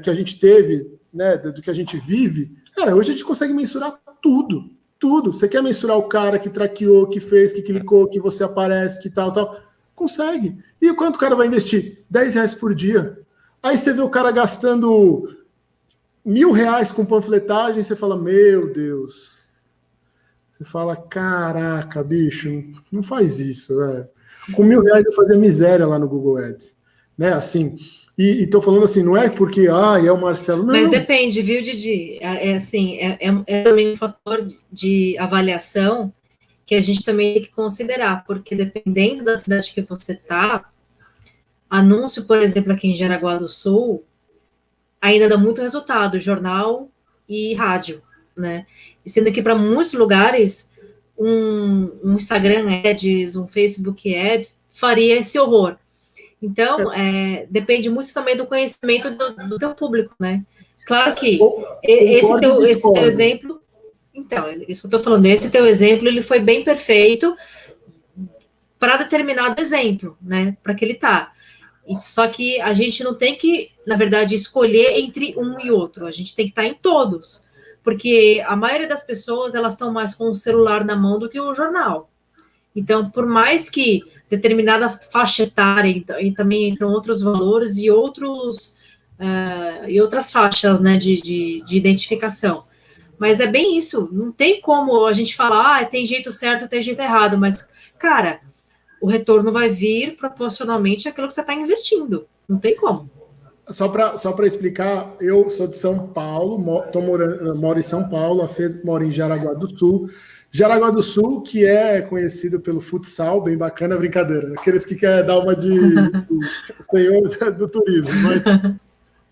que a gente teve, né, do que a gente vive, cara, hoje a gente consegue mensurar tudo. Tudo. Você quer mensurar o cara que traqueou, que fez, que clicou, que você aparece, que tal. Consegue. E quanto o cara vai investir? R$10 por dia. Aí você vê o cara gastando R$1.000 com panfletagem, você fala, meu Deus. Você fala, caraca, bicho, não faz isso, velho. Com R$1.000 eu fazia miséria lá no Google Ads. Né? Assim, E tô falando assim, não é porque, é o Marcelo, não. Mas depende, viu, Didi? Assim, é também um fator de avaliação que a gente também tem que considerar, porque dependendo da cidade que você tá, anúncio, por exemplo, aqui em Jaraguá do Sul, ainda dá muito resultado, jornal e rádio, né? E sendo que para muitos lugares, um Instagram Ads, um Facebook Ads, faria esse horror. Então, depende muito também do conhecimento do teu público, né? Claro que esse teu exemplo, então, isso que eu estou falando, esse teu exemplo, ele foi bem perfeito para determinado exemplo, né? Para que ele tá. Só que a gente não tem que, na verdade, escolher entre um e outro. A gente tem que estar em todos. Porque a maioria das pessoas, elas estão mais com o celular na mão do que o jornal. Então, por mais que determinada faixa etária, e também entram outros valores e outras faixas, né, de identificação. Mas é bem isso. Não tem como a gente falar, tem jeito certo, tem jeito errado. Mas, cara, o retorno vai vir proporcionalmente àquilo que você está investindo. Não tem como. Só para explicar, eu sou de São Paulo, moro em São Paulo, a Fê mora em Jaraguá do Sul. Jaraguá do Sul, que é conhecido pelo futsal, bem bacana, brincadeira. Aqueles que querem dar uma de senhor do turismo.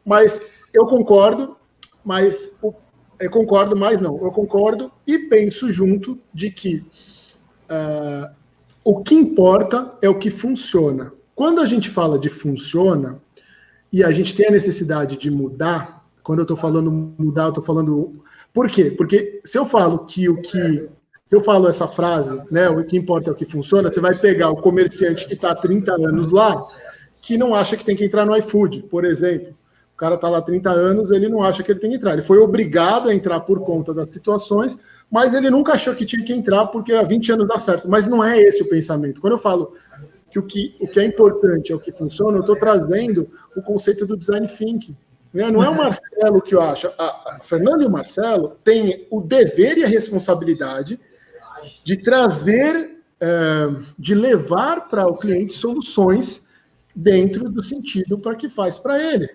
Mas eu concordo, eu concordo e penso junto de que o que importa é o que funciona. Quando a gente fala de funciona, e a gente tem a necessidade de mudar, quando eu estou falando mudar, eu estou falando... Por quê? Porque se eu falo se eu falo essa frase, né, o que importa é o que funciona, você vai pegar o comerciante que está há 30 anos lá, que não acha que tem que entrar no iFood, por exemplo. O cara está lá há 30 anos, ele não acha que ele tem que entrar. Ele foi obrigado a entrar por conta das situações, mas ele nunca achou que tinha que entrar porque há 20 anos dá certo. Mas não é esse o pensamento. Quando eu falo que o que é importante é o que funciona, eu estou trazendo o conceito do design thinking. Né? Não é o Marcelo que eu acho. A Fernanda e o Marcelo têm o dever e a responsabilidade de trazer, de levar para o cliente soluções dentro do sentido para que faz para ele.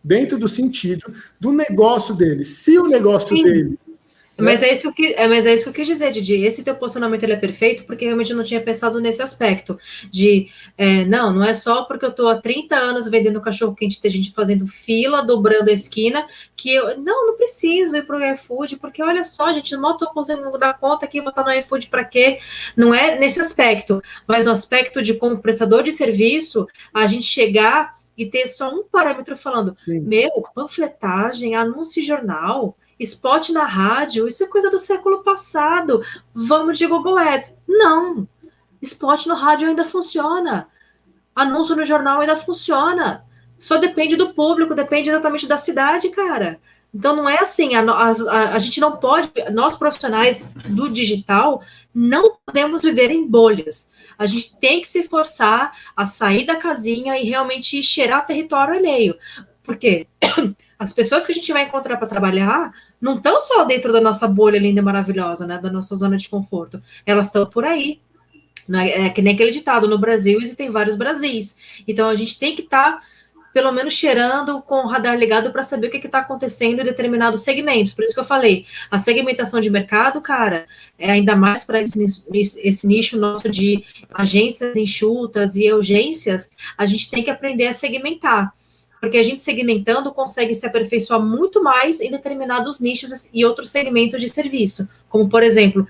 Dentro do sentido do negócio dele. Se o negócio dele... Mas é isso que eu quis dizer, Didi. Esse teu posicionamento ele é perfeito, porque realmente eu não tinha pensado nesse aspecto. Não é só porque eu estou há 30 anos vendendo cachorro quente, tem gente fazendo fila, dobrando a esquina, que eu não preciso ir para o iFood, porque olha só, gente, não estou conseguindo dar conta aqui, vou estar no iFood para quê? Não é nesse aspecto, mas no aspecto de como prestador de serviço, a gente chegar e ter só um parâmetro falando, Sim. Panfletagem, anúncio em jornal, spot na rádio, isso é coisa do século passado. Vamos de Google Ads. Não. Spot no rádio ainda funciona. Anúncio no jornal ainda funciona. Só depende do público, depende exatamente da cidade, cara. Então não é assim, a gente não pode, nós profissionais do digital, não podemos viver em bolhas. A gente tem que se forçar a sair da casinha e realmente cheirar território alheio. Porque as pessoas que a gente vai encontrar para trabalhar não estão só dentro da nossa bolha linda e maravilhosa, né, da nossa zona de conforto. Elas estão por aí. É que nem aquele ditado, no Brasil existem vários Brasis. Então a gente tem que estar, pelo menos, cheirando com o radar ligado para saber o que está acontecendo em determinados segmentos. Por isso que eu falei, a segmentação de mercado, cara, ainda mais para esse nicho nosso de agências enxutas e urgências, a gente tem que aprender a segmentar. Porque a gente segmentando consegue se aperfeiçoar muito mais em determinados nichos e outros segmentos de serviço. Como, por exemplo,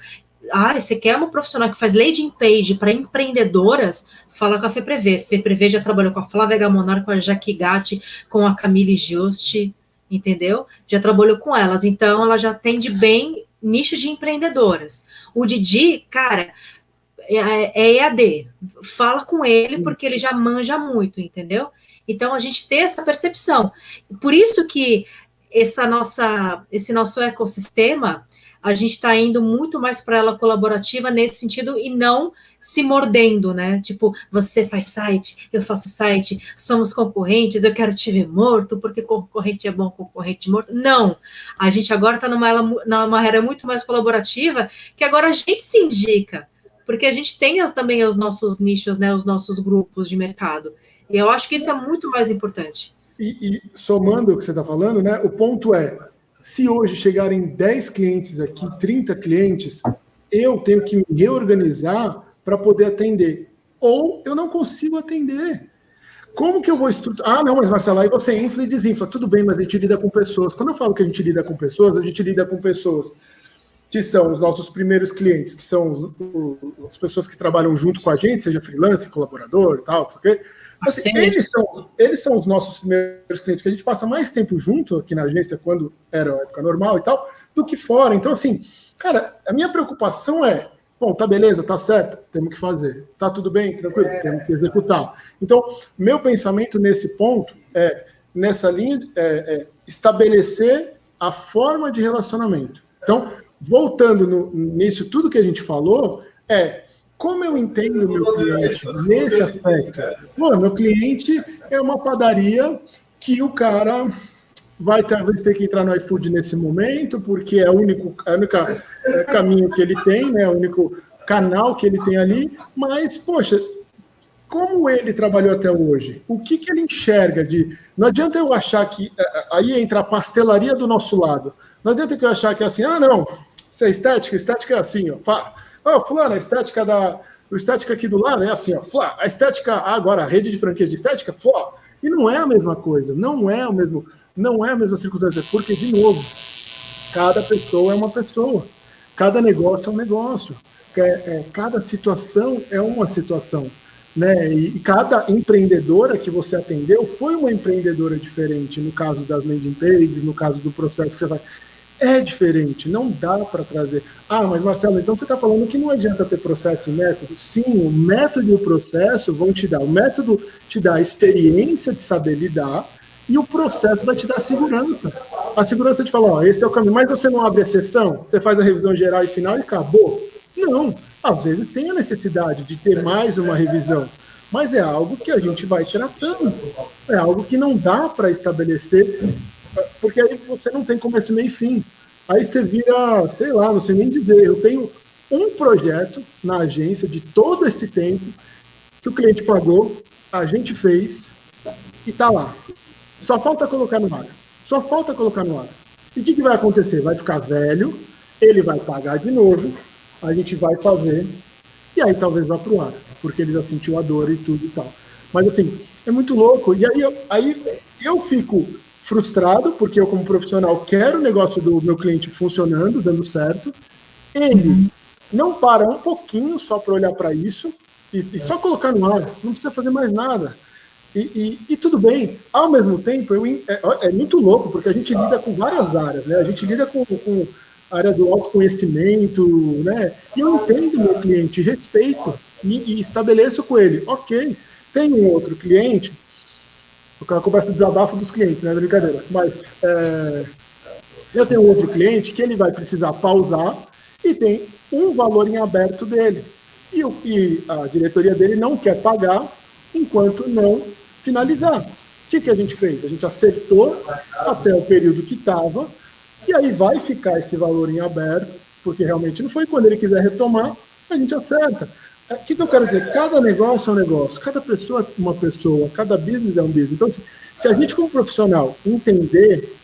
você quer uma profissional que faz landing page para empreendedoras? Fala com a FEPREVê. FEPREVê já trabalhou com a Flávia Gamonar, com a Jaque Gatti, com a Camille Juste, entendeu? Já trabalhou com elas. Então, ela já atende bem nicho de empreendedoras. O Didi, cara, é EAD. Fala com ele, porque ele já manja muito, entendeu? Então, a gente tem essa percepção. Por isso que esse nosso ecossistema, a gente está indo muito mais para ela colaborativa nesse sentido e não se mordendo, né? Tipo, você faz site, eu faço site, somos concorrentes, eu quero te ver morto, porque concorrente é bom, concorrente morto. Não, a gente agora está numa era muito mais colaborativa, que agora a gente se indica, porque a gente tem também os nossos nichos, né? Os nossos grupos de mercado. E eu acho que isso é muito mais importante. E somando o que você está falando, né? O ponto é, se hoje chegarem 10 clientes aqui, 30 clientes, eu tenho que me reorganizar para poder atender. Ou eu não consigo atender. Como que eu vou estruturar? Ah, não, mas Marcelo, aí você infla e desinfla. Tudo bem, mas a gente lida com pessoas. Quando eu falo que a gente lida com pessoas, a gente lida com pessoas que são os nossos primeiros clientes, que são as pessoas que trabalham junto com a gente, seja freelance, colaborador, tal, não sei o quê. Assim, eles são os nossos primeiros clientes, que a gente passa mais tempo junto aqui na agência, quando era a época normal e tal, do que fora. Então, assim, cara, a minha preocupação é, bom, tá beleza, tá certo, temos que fazer. Tá tudo bem, tranquilo, temos que executar. Então, meu pensamento nesse ponto é, nessa linha, estabelecer a forma de relacionamento. Então, voltando nisso tudo que a gente falou, como eu entendo o meu cliente nesse aspecto? Bom, meu cliente é uma padaria que o cara vai talvez ter que entrar no iFood nesse momento, porque é o único caminho que ele tem, né? O único canal que ele tem ali, mas, poxa, como ele trabalhou até hoje? O que ele enxerga de... Não adianta eu achar que... Aí entra a pastelaria do nosso lado. Não adianta eu achar que é assim, não, isso é estética é assim, ó. Fulano, a estética o estética aqui do lado é assim, ó. A estética, agora a rede de franquia de estética, e não é a mesma coisa, não é a mesma circunstância, porque, de novo, cada pessoa é uma pessoa, cada negócio é um negócio, cada situação é uma situação, né? E cada empreendedora que você atendeu foi uma empreendedora diferente, no caso das landing pages, no caso do processo que você vai... É diferente, não dá para trazer. Ah, mas Marcelo, então você está falando que não adianta ter processo e método? Sim, o método e o processo vão te dar. O método te dá a experiência de saber lidar e o processo vai te dar segurança. A segurança de falar, esse é o caminho, mas você não abre exceção, você faz a revisão geral e final e acabou. Não, às vezes tem a necessidade de ter mais uma revisão, mas é algo que a gente vai tratando. É algo que não dá para estabelecer, porque aí você não tem começo, meio e fim. Aí você vira, sei lá, não sei nem dizer, eu tenho um projeto na agência de todo esse tempo que o cliente pagou, a gente fez e tá lá. Só falta colocar no ar. E o que vai acontecer? Vai ficar velho, ele vai pagar de novo, a gente vai fazer, e aí talvez vá pro ar, porque ele já sentiu a dor e tudo e tal. Mas assim, é muito louco. E aí eu fico frustrado, porque eu, como profissional, quero o negócio do meu cliente funcionando, dando certo. Ele não para um pouquinho só para olhar para isso e só colocar no ar, não precisa fazer mais nada. E tudo bem. Ao mesmo tempo, é muito louco, porque a gente lida com várias áreas, né? A gente lida com a área do autoconhecimento, né? E eu entendo o meu cliente, respeito e estabeleço com ele. Ok, tem um outro cliente, eu converso do desabafo dos clientes, né? Brincadeira. Mas eu tenho outro cliente que ele vai precisar pausar e tem um valor em aberto dele. E a diretoria dele não quer pagar enquanto não finalizar. O que a gente fez? A gente acertou até o período que estava, e aí vai ficar esse valor em aberto, porque realmente não foi. Quando ele quiser retomar, a gente acerta. O que eu quero dizer? Cada negócio é um negócio, cada pessoa é uma pessoa, cada business é um business. Então, se a gente, como profissional, entender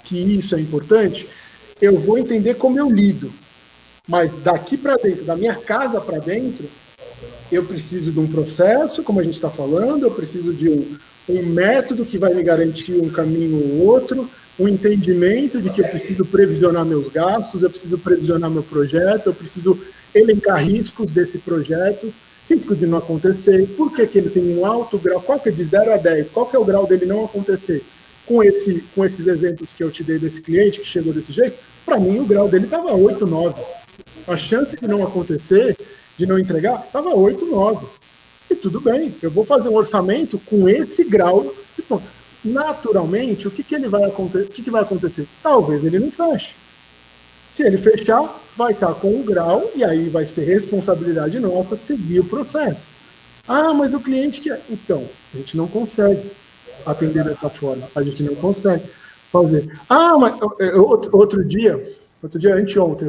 que isso é importante, eu vou entender como eu lido. Mas daqui para dentro, da minha casa para dentro, eu preciso de um processo, como a gente está falando, eu preciso de um método que vai me garantir um caminho ou outro, um entendimento de que eu preciso previsionar meus gastos, eu preciso previsionar meu projeto, eu preciso elencar riscos desse projeto, risco de não acontecer, por que ele tem um alto grau, qual que é de 0 a 10, qual que é o grau dele não acontecer. Com esses exemplos que eu te dei desse cliente que chegou desse jeito, para mim o grau dele estava 8, 9. A chance de não acontecer, de não entregar, estava 8, 9. E tudo bem, eu vou fazer um orçamento com esse grau. Tipo, naturalmente, o que vai acontecer? Talvez ele não feche. Se ele fechar, vai estar com o grau, e aí vai ser responsabilidade nossa seguir o processo. Ah, mas o cliente quer... Então, a gente não consegue atender dessa forma. A gente não consegue fazer. Ah, mas outro dia, anteontem,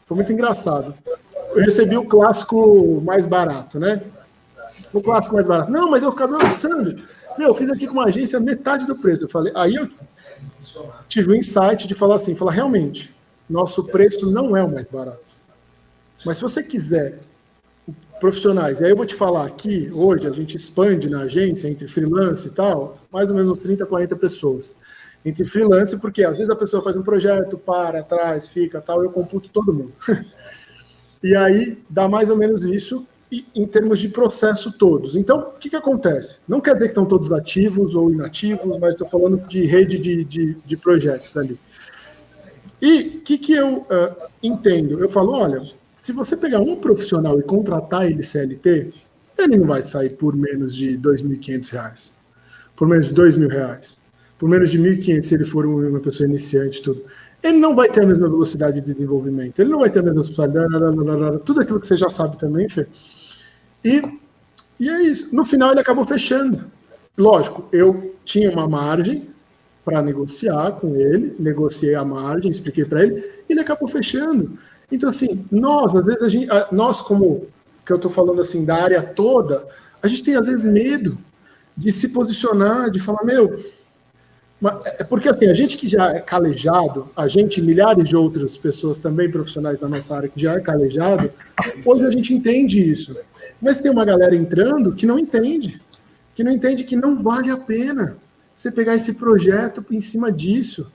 foi muito engraçado. Eu recebi o clássico mais barato, né? O clássico mais barato. Não, mas eu acabei lançando. Meu, eu fiz aqui com uma agência metade do preço. Eu falei, aí eu tive o insight de falar assim, falar, realmente, nosso preço não é o mais barato. Mas se você quiser profissionais, e aí eu vou te falar aqui, hoje a gente expande na agência, entre freelance e tal, mais ou menos 30, 40 pessoas. Entre freelance, porque às vezes a pessoa faz um projeto, para, traz, fica, tal, eu computo todo mundo. E aí dá mais ou menos isso em termos de processo todos. Então, o que acontece? Não quer dizer que estão todos ativos ou inativos, mas estou falando de rede de projetos ali. E o que eu entendo? Eu falo, olha, se você pegar um profissional e contratar ele CLT, ele não vai sair por menos de R$ 2.500, por menos de R$ 2.000, por menos de 1.500 se ele for uma pessoa iniciante, tudo. Ele não vai ter a mesma velocidade de desenvolvimento, ele não vai ter a mesma responsabilidade, tudo aquilo que você já sabe também, Fê. E é isso. No final ele acabou fechando. Lógico, eu tinha uma margem para negociar com ele, negociei a margem, expliquei para ele, e ele acabou fechando. Então, assim, às vezes, nós como, que eu estou falando assim, da área toda, a gente tem, às vezes, medo de se posicionar, de falar, porque, assim, a gente que já é calejado, a gente, milhares de outras pessoas também profissionais da nossa área que já é calejado, hoje a gente entende isso. Mas tem uma galera entrando que não entende que não vale a pena você pegar esse projeto em cima disso.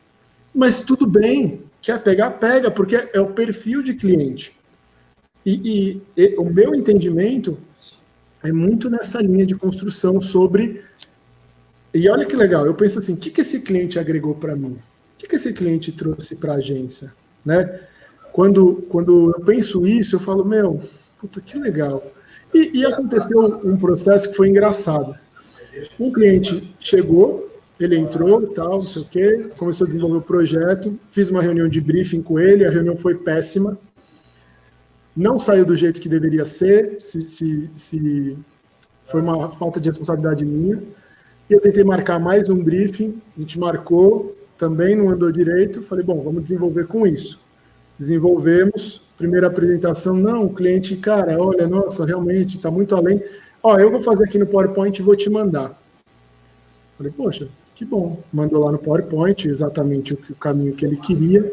Mas tudo bem, quer pegar, pega, porque é o perfil de cliente. E o meu entendimento é muito nessa linha de construção sobre... E olha que legal, eu penso assim, o que esse cliente agregou para mim? O que esse cliente trouxe para a agência? Né? Quando eu penso isso, eu falo, puta, que legal. E aconteceu um processo que foi engraçado. Um cliente chegou, ele entrou, tal, não sei o quê, começou a desenvolver o projeto, fiz uma reunião de briefing com ele, a reunião foi péssima, não saiu do jeito que deveria ser, foi uma falta de responsabilidade minha. Eu tentei marcar mais um briefing, a gente marcou, também não andou direito, falei, bom, vamos desenvolver com isso. Desenvolvemos, primeira apresentação, não, o cliente, cara, olha, nossa, realmente, está muito além. Eu vou fazer aqui no PowerPoint e vou te mandar. Falei, poxa, que bom. Mandou lá no PowerPoint exatamente o caminho que ele queria.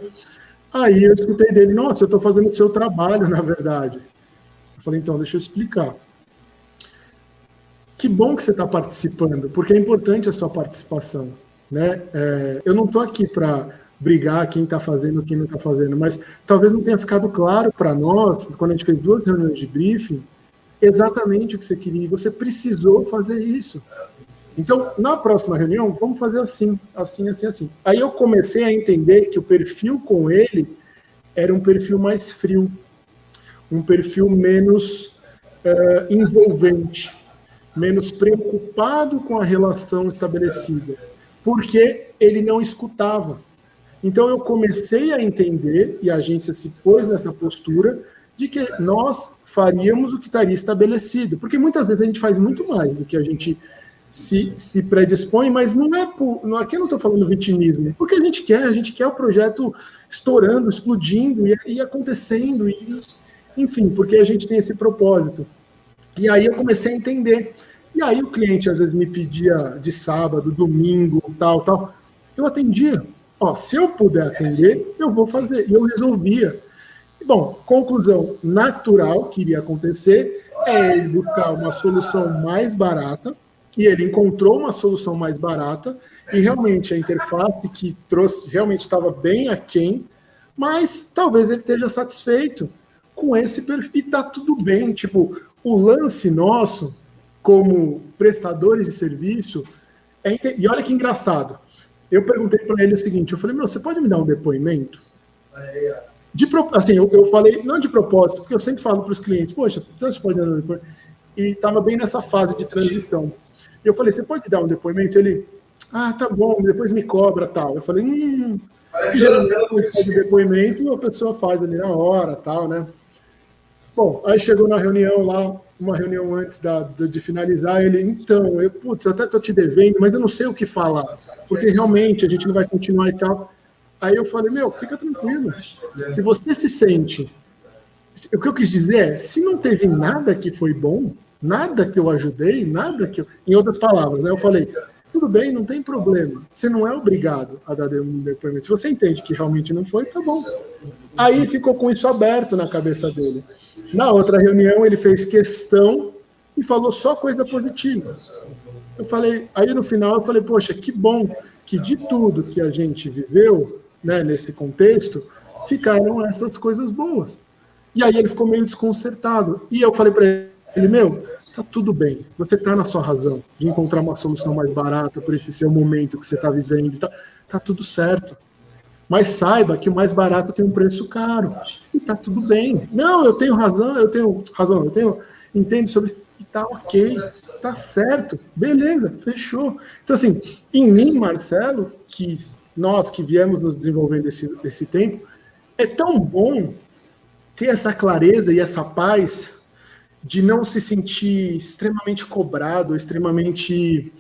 Aí eu escutei dele, nossa, eu estou fazendo o seu trabalho, na verdade. Eu falei, então, deixa eu explicar. Que bom que você está participando, porque é importante a sua participação, né? Eu não estou aqui para brigar quem está fazendo, quem não está fazendo, mas talvez não tenha ficado claro para nós, quando a gente fez 2 reuniões de briefing, exatamente o que você queria, e você precisou fazer isso. Então, na próxima reunião, vamos fazer assim, assim, assim, assim. Aí eu comecei a entender que o perfil com ele era um perfil mais frio, um perfil menos envolvente, menos preocupado com a relação estabelecida, porque ele não escutava. Então, eu comecei a entender, e a agência se pôs nessa postura, de que nós faríamos o que estaria estabelecido. Porque muitas vezes a gente faz muito mais do que a gente se predispõe, mas não é aqui eu não estou falando vitimismo, porque a gente quer o projeto estourando, explodindo e acontecendo, enfim, porque a gente tem esse propósito. E aí eu comecei a entender. E aí o cliente às vezes me pedia de sábado, domingo, tal. Eu atendia. Se eu puder atender, eu vou fazer. E eu resolvia. Bom, conclusão natural que iria acontecer é ele buscar uma solução mais barata, e ele encontrou uma solução mais barata, e realmente a interface que trouxe realmente estava bem aquém, mas talvez ele esteja satisfeito com esse perfil, e está tudo bem. Tipo, o lance nosso, como prestadores de serviço, e olha que engraçado, eu perguntei para ele o seguinte, eu falei, você pode me dar um depoimento? Assim, eu falei, não de propósito, porque eu sempre falo para os clientes, poxa, você pode dar um depoimento? E estava bem nessa fase de transição. Eu falei, você pode dar um depoimento? Ele, tá bom, depois me cobra, tal. Eu falei, que geralmente quando pede depoimento, a pessoa faz ali na hora, tal, né? Bom, aí chegou na reunião lá, uma reunião antes de finalizar, ele, então, até estou te devendo, mas eu não sei o que falar, porque realmente a gente não vai continuar e tal. Aí eu falei, fica tranquilo, se você se sente... O que eu quis dizer é, se não teve nada que foi bom, Nada que eu ajudei, nada que eu... Em outras palavras, né, eu falei, tudo bem, não tem problema. Você não é obrigado a dar um depoimento. Se você entende que realmente não foi, tá bom. Aí ficou com isso aberto na cabeça dele. Na outra reunião, ele fez questão e falou só coisa positiva. Eu falei, aí no final eu falei, poxa, que bom que de tudo que a gente viveu, né, nesse contexto, ficaram essas coisas boas. E aí ele ficou meio desconcertado. E eu falei para ele, meu, tá tudo bem, você tá na sua razão de encontrar uma solução mais barata por esse seu momento que você tá vivendo, tá tudo certo. Mas saiba que o mais barato tem um preço caro. E tá tudo bem. Não, eu tenho razão, entendo sobre isso. E tá ok, tá certo, beleza, fechou. Então, assim, em mim, Marcelo, que nós que viemos nos desenvolvendo esse tempo, é tão bom ter essa clareza e essa paz de não se sentir extremamente cobrado, extremamente...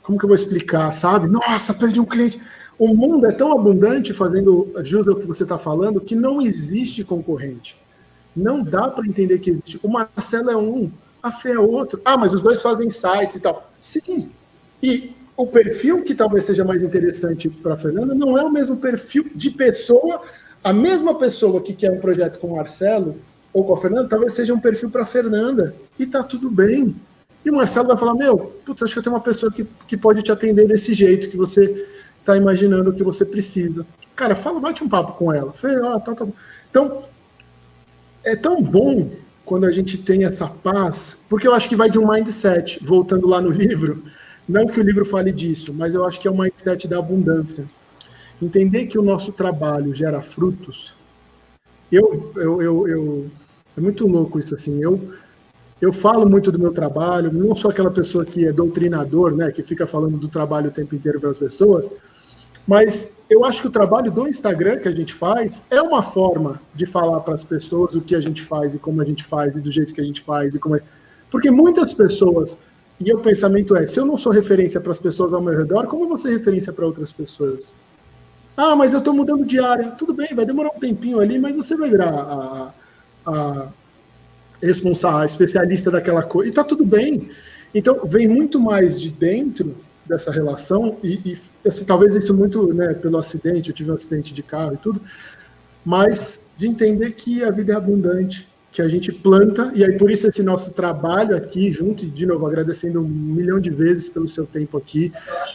como que eu vou explicar, sabe? Nossa, perdi um cliente. O mundo é tão abundante, fazendo jus ao que você está falando, que não existe concorrente. Não dá para entender que existe. O Marcelo é um, a Fê é outro. Ah, mas os dois fazem sites e tal. Sim. E o perfil que talvez seja mais interessante para a Fernanda não é o mesmo perfil de pessoa. A mesma pessoa que quer um projeto com o Marcelo ou com a Fernanda, talvez seja um perfil para a Fernanda. E tá tudo bem. E o Marcelo vai falar, meu, putz, acho que eu tenho uma pessoa que pode te atender desse jeito que você está imaginando que você precisa. Cara, bate um papo com ela. Tá. Então, é tão bom quando a gente tem essa paz, porque eu acho que vai de um mindset, voltando lá no livro, não que o livro fale disso, mas eu acho que é o mindset da abundância. Entender que o nosso trabalho gera frutos. É muito louco isso, assim, eu falo muito do meu trabalho, não sou aquela pessoa que é doutrinador, né, que fica falando do trabalho o tempo inteiro para as pessoas, mas eu acho que o trabalho do Instagram que a gente faz é uma forma de falar para as pessoas o que a gente faz e como a gente faz e do jeito que a gente faz. Porque muitas pessoas, e o pensamento é, se eu não sou referência para as pessoas ao meu redor, como eu vou ser referência para outras pessoas? Ah, mas eu estou mudando de área. Tudo bem, vai demorar um tempinho ali, mas você vai virar a especialista daquela coisa, e tá tudo bem. Então, vem muito mais de dentro dessa relação, e assim, talvez isso muito, né, pelo acidente, eu tive um acidente de carro e tudo, mas de entender que a vida é abundante, que a gente planta, e aí por isso esse nosso trabalho aqui junto, e de novo, agradecendo 1 milhão de vezes pelo seu tempo aqui,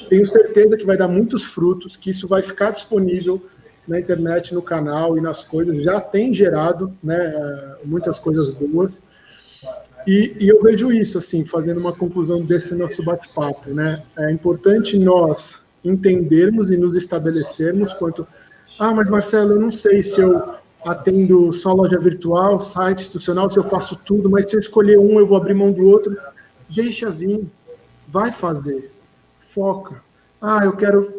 tenho certeza que vai dar muitos frutos, que isso vai ficar disponível na internet, no canal e nas coisas, já tem gerado, né, muitas coisas boas, e eu vejo isso, assim, fazendo uma conclusão desse nosso bate-papo, né, é importante nós entendermos e nos estabelecermos quanto, mas Marcelo, eu não sei se eu atendo só loja virtual, site institucional, se eu faço tudo, mas se eu escolher um, eu vou abrir mão do outro, deixa vir, vai fazer, foca.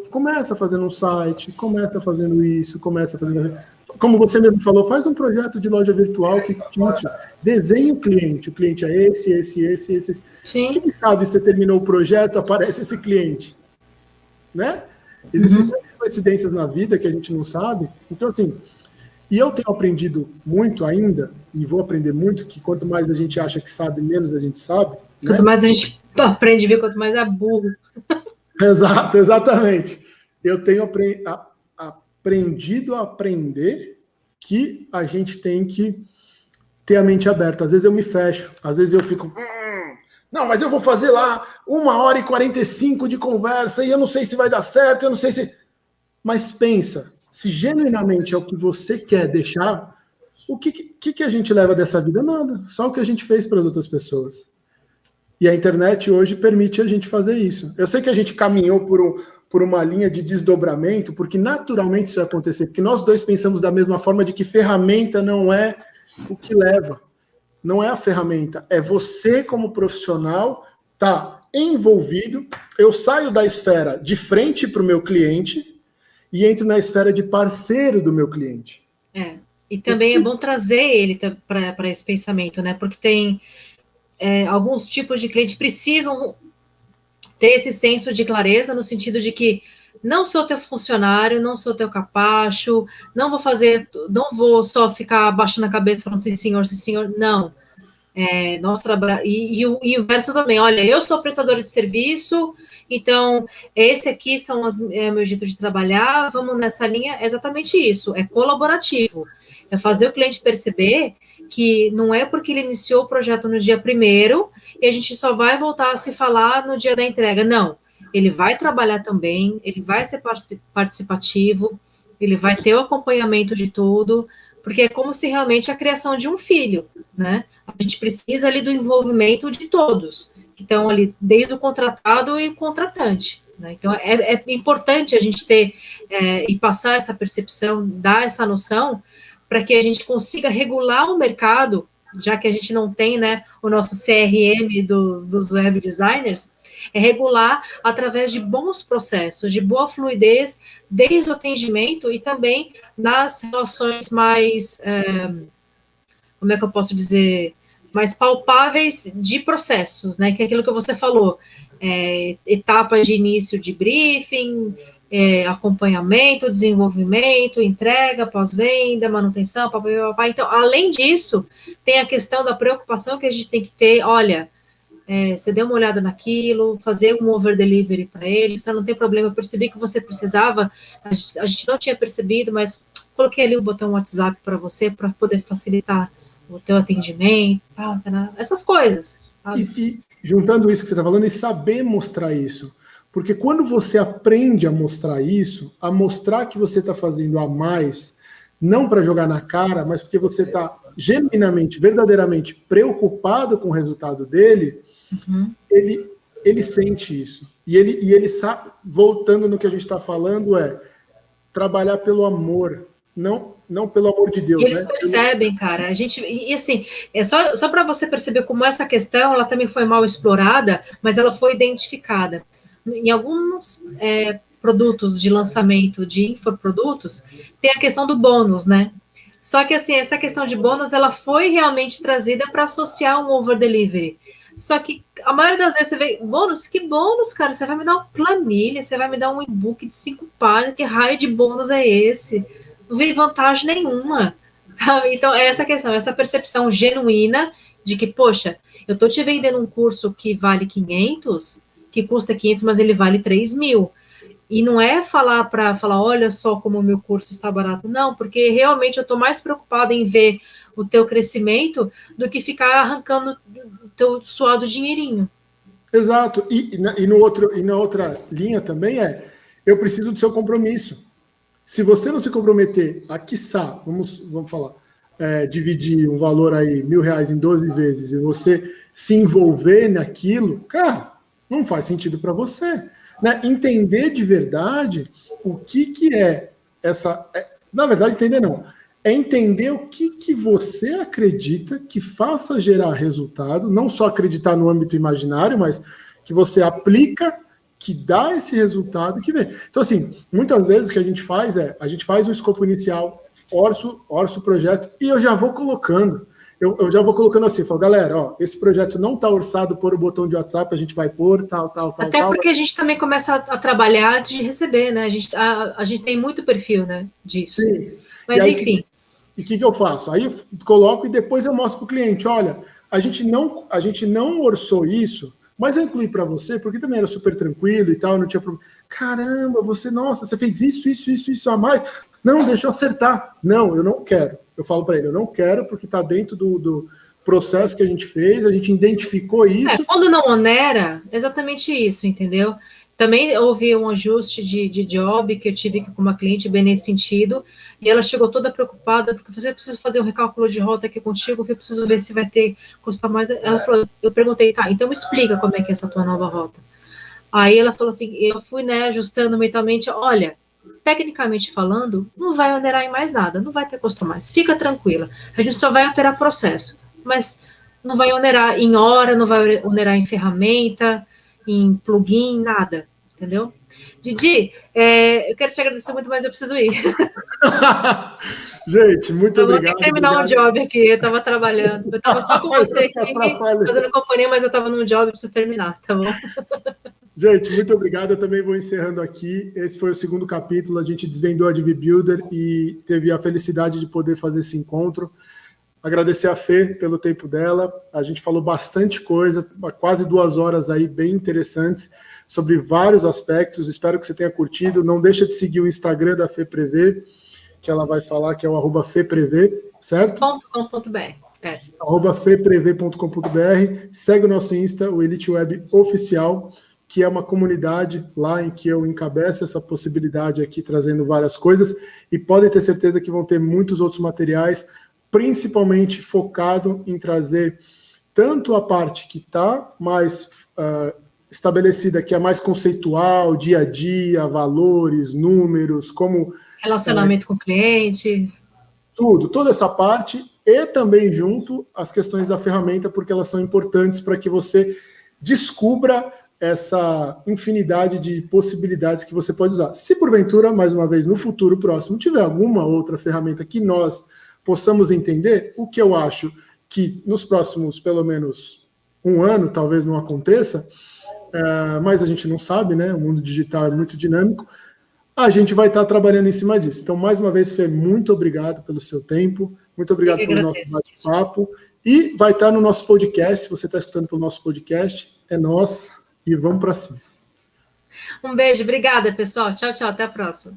Começa fazendo um site, começa fazendo isso, começa fazendo... Como você mesmo falou, faz um projeto de loja virtual fictício, desenha o cliente é esse. Sim. Quem sabe você terminou o projeto, aparece esse cliente, né? Existem coincidências na vida que a gente não sabe, então assim, e eu tenho aprendido muito ainda, e vou aprender muito, que quanto mais a gente acha que sabe, menos a gente sabe. Quanto mais a gente aprende a ver, quanto mais é burro. Exatamente. Eu tenho aprendido a aprender que a gente tem que ter a mente aberta. Às vezes eu me fecho, às vezes eu fico... Não, mas eu vou fazer lá 1h45 de conversa e eu não sei se vai dar certo, eu não sei se... Mas pensa, se genuinamente é o que você quer deixar, o que a gente leva dessa vida? Nada, só o que a gente fez para as outras pessoas. E a internet hoje permite a gente fazer isso. Eu sei que a gente caminhou por uma linha de desdobramento, porque naturalmente isso vai acontecer, porque nós dois pensamos da mesma forma de que ferramenta não é o que leva. Não é a ferramenta, é você como profissional tá envolvido. Eu saio da esfera de frente para o meu cliente e entro na esfera de parceiro do meu cliente. E também é bom trazer ele para esse pensamento, né? Porque tem alguns tipos de clientes precisam ter esse senso de clareza no sentido de que não sou teu funcionário, não sou teu capacho, não vou só ficar abaixando a cabeça falando sim senhor, não. E o inverso também, olha, eu sou prestadora de serviço, então esse aqui são meu jeito de trabalhar, vamos nessa linha, é exatamente isso, é colaborativo, é fazer o cliente perceber que não é porque ele iniciou o projeto no dia 1º e a gente só vai voltar a se falar no dia da entrega, não, ele vai trabalhar também, ele vai ser participativo, ele vai ter o acompanhamento de tudo, porque é como se realmente a criação de um filho, né? A gente precisa ali do envolvimento de todos, que estão ali, desde o contratado e o contratante, né? Então, é importante a gente ter e passar essa percepção, dar essa noção, para que a gente consiga regular o mercado, já que a gente não tem, né, o nosso CRM dos web designers, é regular através de bons processos, de boa fluidez, desde o atendimento e também nas relações mais, como é que eu posso dizer, mais palpáveis de processos, né? Que é aquilo que você falou, etapas de início de briefing, acompanhamento, desenvolvimento, entrega, pós-venda, manutenção, papapá. Então, além disso, tem a questão da preocupação que a gente tem que ter, olha, você deu uma olhada naquilo, fazer um over-delivery para ele, você não tem problema, eu percebi que você precisava, a gente não tinha percebido, mas coloquei ali o botão WhatsApp para você, para poder facilitar o teu atendimento, essas coisas. E juntando isso que você está falando, e saber mostrar isso. Porque quando você aprende a mostrar isso, a mostrar que você está fazendo a mais, não para jogar na cara, mas porque você está genuinamente, verdadeiramente preocupado com o resultado dele, ele sente isso. E ele sabe, voltando no que a gente está falando, trabalhar pelo amor, não pelo amor de Deus. E eles percebem, cara. A gente, e assim, só para você perceber como essa questão, ela também foi mal explorada, mas ela foi identificada. Em alguns produtos de lançamento de infoprodutos, tem a questão do bônus, né? Só que, assim, essa questão de bônus, ela foi realmente trazida para associar um over-delivery. Só que a maioria das vezes você vê, bônus? Que bônus, cara? Você vai me dar uma planilha, você vai me dar um e-book de 5 páginas, que raio de bônus é esse? Não vem vantagem nenhuma, sabe? Então, é essa questão, essa percepção genuína de que, poxa, eu estou te vendendo um curso que vale 500, que custa 500, mas ele vale 3.000. E não é falar, olha só como o meu curso está barato, não, porque realmente eu estou mais preocupada em ver o teu crescimento do que ficar arrancando o teu suado dinheirinho. Exato. E na outra linha também eu preciso do seu compromisso. Se você não se comprometer a, quiçá, vamos falar, dividir um valor aí, R$1.000 em 12 vezes, e você se envolver naquilo, cara, não faz sentido para você. Né? Entender de verdade o que é essa... na verdade, entender não. É entender o que você acredita que faça gerar resultado, não só acreditar no âmbito imaginário, mas que você aplica, que dá esse resultado que vê. Então, assim, muitas vezes o que a gente faz um escopo inicial, orço o projeto, e eu já vou colocando. Eu já vou colocando assim, falo, galera, ó, esse projeto não está orçado por o botão de WhatsApp, a gente vai pôr, tal. Até porque a gente também começa a trabalhar de receber, né? A gente tem muito perfil, né, disso. Sim. Mas, aí, enfim. E o que eu faço? Aí eu coloco e depois eu mostro para o cliente, olha, a gente não orçou isso, mas eu incluí para você, porque também era super tranquilo e tal, não tinha problema. Caramba, você fez isso a mais. Não, deixa eu acertar. Não, eu não quero. Eu falo para ele, eu não quero, porque está dentro do processo que a gente fez, a gente identificou isso. Quando não onera, exatamente isso, entendeu? Também houve um ajuste de job que eu tive com uma cliente bem nesse sentido, e ela chegou toda preocupada, porque eu preciso fazer um recálculo de rota aqui contigo, eu preciso ver se vai custar mais. Ela falou, eu perguntei, tá, então me explica como é que é essa tua nova rota. Aí ela falou assim, eu fui, né, ajustando mentalmente, olha, tecnicamente falando, não vai onerar em mais nada, não vai ter custo mais, fica tranquila, a gente só vai alterar processo, mas não vai onerar em hora, não vai onerar em ferramenta, em plugin, nada, entendeu? Didi, eu quero te agradecer muito, mas eu preciso ir. Gente, muito obrigado. Eu vou ter que terminar um job aqui, eu estava trabalhando, eu estava só com você aqui, fazendo companhia, mas eu estava num job, eu preciso terminar, tá bom? Gente, muito obrigado. Eu também vou encerrando aqui. Esse foi o 2º capítulo. A gente desvendou a DV Builder e teve a felicidade de poder fazer esse encontro. Agradecer a Fê pelo tempo dela. A gente falou bastante coisa, quase 2 horas aí bem interessantes, sobre vários aspectos. Espero que você tenha curtido. Não deixa de seguir o Instagram da FEPrever, que ela vai falar, que é o @FEPrever, certo? .com.br. @feprever.com.br. Segue o nosso Insta, o Elite Web Oficial, que é uma comunidade lá em que eu encabeço essa possibilidade aqui, trazendo várias coisas, e podem ter certeza que vão ter muitos outros materiais, principalmente focado em trazer tanto a parte que está mais estabelecida, que é mais conceitual, dia a dia, valores, números, como... Relacionamento com o cliente. Toda essa parte, e também junto as questões da ferramenta, porque elas são importantes para que você descubra essa infinidade de possibilidades que você pode usar. Se porventura, mais uma vez, no futuro próximo, tiver alguma outra ferramenta que nós possamos entender, o que eu acho que nos próximos, pelo menos 1 ano, talvez não aconteça, mas a gente não sabe, né? O mundo digital é muito dinâmico. A gente vai estar trabalhando em cima disso. Então, mais uma vez, Fê, muito obrigado pelo seu tempo, muito obrigado pelo nosso bate-papo, e vai estar no nosso podcast. Se você está escutando pelo nosso podcast, é nós, e vamos para cima. Um beijo, obrigada, pessoal. Tchau, tchau, até a próxima.